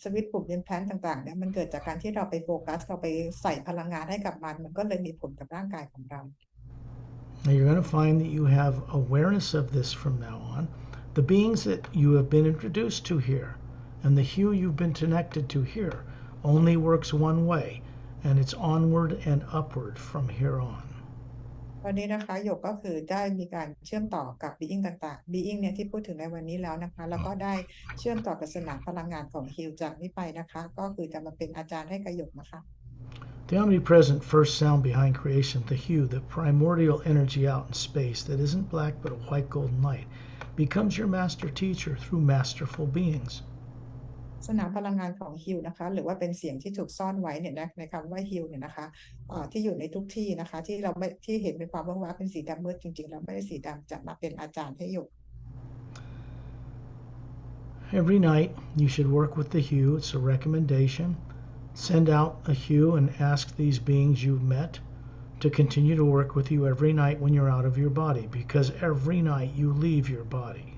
สวิตช์ปุ่ม implant ต่างๆเนี่ยมันเกิดจากการที่เราไปโฟกัสเราไปใส่พลังงานให้กับมันก็เลยมีผลกับร่างกายของเรา Now you're going to find that you have awareness of this from now on. The beings that you have been introduced to here and the hue you've been connected to here only works one way, and it's onward and upward from here on. วันนี้นะคะหยกก็คือได้มีการเชื่อมต่อกับ being ต่างๆ being เนี่ยที่พูดถึงในวันนี้แล้วนะคะแล้วก็ได้เชื่อมต่อกับสนามพลังงานของฮิลจากนี้ไปนะคะก็คือจะมาเป็นอาจารย์ให้กับหยกนะคะ The omnipresent first sound behind creation, the hue, the primordial energy out in space that isn't black but a white golden light, becomes your master teacher through masterful beings. สนามพลังงานของฮิลนะคะหรือว่าเป็นเสียงที่ถูกซ่อนไว้เนี่ยนะในคำว่าฮิลเนี่ยนะคะที่อยู่ในทุกที่นะคะที่เราไม่ที่เห็นเป็นความว่างๆเป็นสีดำมืดจริงๆแล้วไม่ได้สีดำจะมาเป็นอาจารย์ให้หยก Every night you should work with the hue. It's a recommendation. Send out a hue and ask these beings you've met to continue to work with you every night when you're out of your body, because every night you leave your body.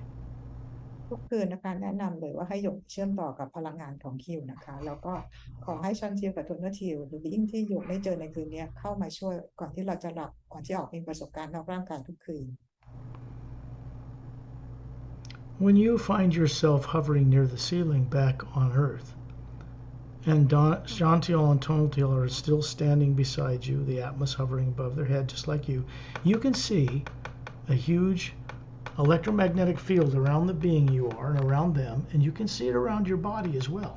ทุกคืนนะคะแนะนำเลยว่าให้หยกเชื่อมต่อกับพลังงานของฮิลนะคะแล้วก็ขอให้ชอนทิลกับโทนเนอร์ทิลหรือบิ้งที่หยกได้เจอในคืนนี้เข้ามาช่วยก่อนที่เราจะหลับก่อนที่ออกมีประสบการณ์นอกร่างกายทุกคืน When you find yourself hovering near the ceiling back on Earth, and Shantiel and Tonatiel are still standing beside you, the Atmas hovering above their head just like you can see a huge electromagnetic field around the being you are and around them, and you can see it around your body as well.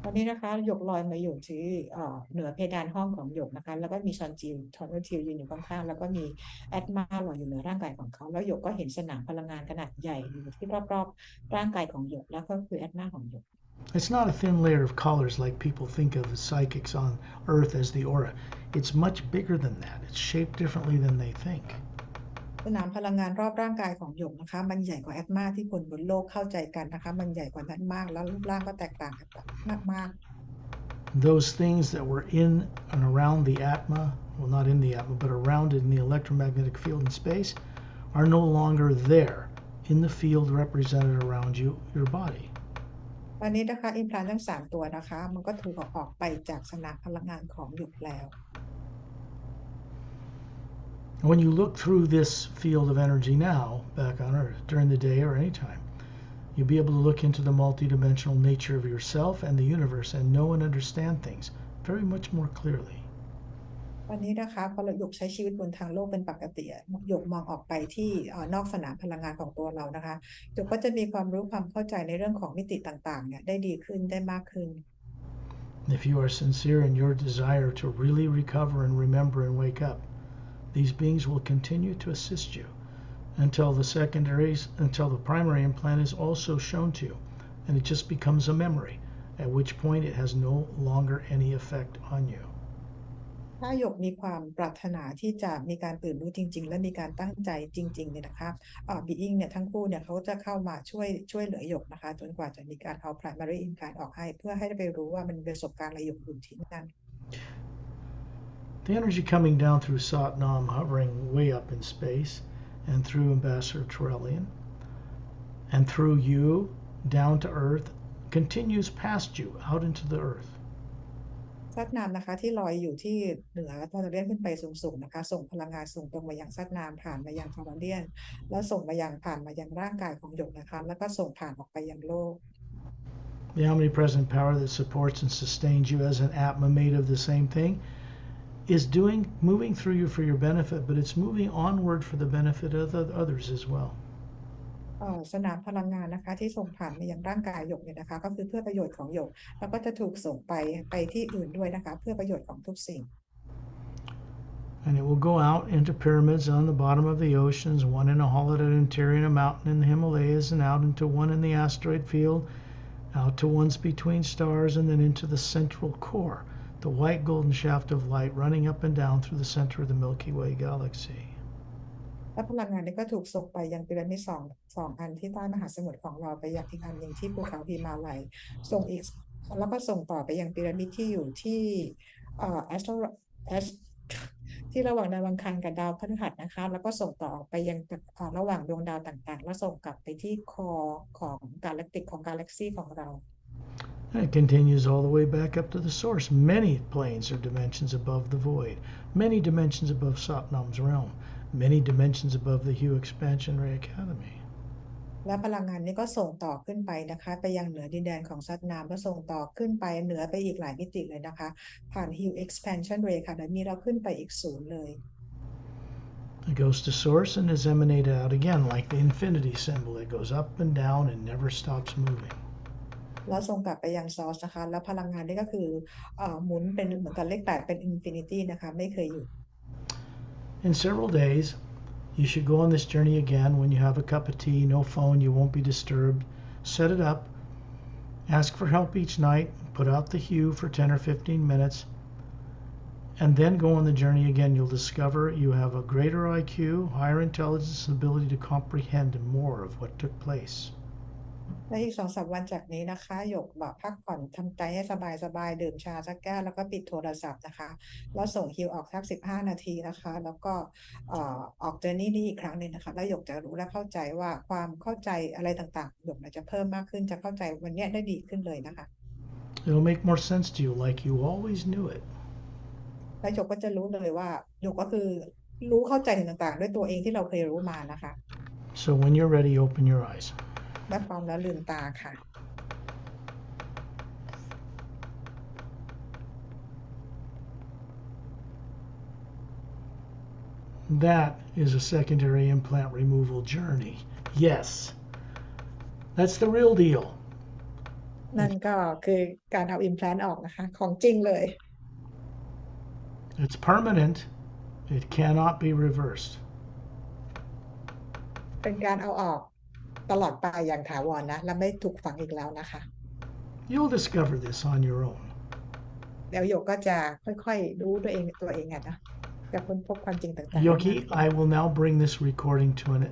ตอนนี้นะคะหยกลอยมาอยู่ที่เหนือเพดานห้องของหยกนะคะแล้วก็มีชอนจิลทอนทิลยืนอยู่ข้างๆแล้วก็มีแอดมาลอยอยู่เหนือร่างกายของเขาแล้วหยกก็เห็นสนามพลังงานขนาดใหญ่อยู่ที่รอบๆร่างกายของหยกแล้วก็คือแอดมาของหยก It's not a thin layer of colors like people think of as psychics on Earth as the aura. It's much bigger than that. It's shaped differently than they think. สนามพลังงานรอบร่างกายของหยกนะคะมันใหญ่กว่าแอดมาที่คนบนโลกเข้าใจกันนะคะมันใหญ่กว่านั้นมากแล้วรูปร่างก็แตกต่างกันมาก Those things that were in and around the Atma, well, not in the Atma, but around it in the electromagnetic field in space, are no longer there in the field represented around you, your body. ตอนนี้นะคะอิมพลานทั้ง3ตัวนะคะมันก็ถูกออกไปจากสนามพลังงานของหยกแล้ว When you look through this field of energy now, back on Earth, during the day or any time, you'll be able to look into the multidimensional nature of yourself and the universe and know and understand things very much more clearly. วันนี้นะคะพอเราหยกใช้ชีวิตบนทางโลกเป็นปกติหยกมองออกไปที่นอกสนามพลังงานของตัวเรานะคะหยกก็จะมีความรู้ความเข้าใจในเรื่องของมิติต่างๆเนี่ยได้ดีขึ้นได้มากขึ้น If you are sincere in your desire to really recover and remember and wake up, these beings will continue to assist you until the primary implant is also shown to you, and it just becomes a memory, at which point it has no longer any effect on you. ถ้าหยกมีความปรารถนาที่จะมีการตื่นรู้จริงๆและมีการตั้งใจจริงๆเนี่ยนะคะbeing เนี่ยทั้งคู่เนี่ยเขาจะเข้ามาช่วยเหลือหยกนะคะจนกว่าจะมีการเอา primary implant ออกให้เพื่อให้ได้ไปรู้ว่ามันเป็นประสบการณ์อะไรหยกอยู่ที่นั่น The energy coming down through Satnam, hovering way up in space, and through Ambassador Torellian, and through you down to Earth, continues past you out into the Earth. ซัดนามนะคะที่ลอยอยู่ที่เหนือทอร์เรียนขึ้นไปสูงๆนะคะส่งพลังงานส่งตรงมายังซัดนามผ่านมายังทอร์เรียนแล้วส่งมายังผ่านมายังร่างกายของหยกนะคะแล้วก็ส่งผ่านออกไปยังโลก The omnipresent power that supports and sustains you as an Atma made of the same thing is moving through you for your benefit, but it's moving onward for the benefit of the others as well. สนามพลังงานนะคะที่ส่งผ่านมายังร่างกายหยกเนี่ยนะคะก็คือเพื่อประโยชน์ของหยกแล้วก็จะถูกส่งไปที่อื่นด้วยนะคะเพื่อประโยชน์ของทุกสิ่ง And it will go out into pyramids on the bottom of the oceans, one in a hollow interior in a mountain in the Himalayas, and out into one in the asteroid field, out to ones between stars, and then into the central core, the white golden shaft of light running up and down through the center of the Milky Way galaxy. และพลังงานนี้ก็ถูกส่งไปยังพีระมิดสองอันที่ใต้มหาสมุทรของเราไปยังอีกอันหนึ่งที่ภูเขาหิมาลัยส่งอีกแล้วก็ส่งต่อไปยังพีระมิดที่อยู่ที่แอสโตรที่ระหว่างดาวอังคารกับดาวพฤหัสนะคะแล้วก็ส่งต่อออกไปยังระหว่างดวงดาวต่างๆแล้วส่งกลับไปที่คอของกาแล็กซี่ของเรา And it continues all the way back up to the source. Many planes or dimensions above the void, many dimensions above Satnam's realm, many dimensions above the Hue Expansion Ray Academy. และพลังงานนี้ก็ส่งต่อขึ้นไปนะคะไปยังเหนือดินแดนของซัตนามก็ส่งต่อขึ้นไปเหนือไปอีกหลายมิติเลยนะคะผ่าน Hue Expansion Ray ค่ะแล้วมีเราขึ้นไปอีกศูนย์เลย It goes to source and is emanated out again like the infinity symbol. It goes up and down and never stops moving. แล้วส่งกลับไปยังซอร์สนะคะแล้วพลังงานนี้ก็คือหมุนเป็นเหมือนกับเลข 8เป็นอินฟินิตี้นะคะไม่เคยหยุด In several days, you should go on this journey again when you have a cup of tea, no phone, you won't be disturbed. Set it up. Ask for help each night. Put out the hue for 10 or 15 minutes. And then go on the journey again. You'll discover you have a greater IQ, higher intelligence, and ability to comprehend more of what took place. และอีก2-3 วันจากนี้นะคะหยกบอกพักผ่อนทำใจให้สบายๆดื่มชาสักแก้วแล้วก็ปิดโทรศัพท์นะคะแล้วส่งฮิวออกสัก15 นาทีนะคะแล้วก็ออกเจอร์นี่นี้อีกครั้งหนึ่งนะคะแล้วหยกจะรู้และเข้าใจว่าความเข้าใจอะไรต่างๆหยกจะเพิ่มมากขึ้นจะเข้าใจวันนี้ได้ดีขึ้นเลยนะคะ It'll make more sense to you like you always knew it. แล้วหยกก็จะรู้เลยว่าหยกก็คือรู้เข้าใจถึงต่างๆด้วยตัวเองที่เราเคยรู้มานะคะ So when you're ready, open your eyes. เมื่อพร้อมแล้วลืมตาค่ะ That is a secondary implant removal journey. Yes. That's the real deal. นั่นก็คือการเอาอิมแพลนต์ออกนะคะของจริงเลย It's permanent. It cannot be reversed. เป็นการเอาออกตลอดไปอย่างถาวรนะและไม่ถูกฝังอีกแล้วนะคะ You'll discover this on your own. แล้วหยกก็จะค่อยๆรู้ตัวเองอะนะจะค้นพบความจริงต่างๆ Yokee, I will now bring this recording to an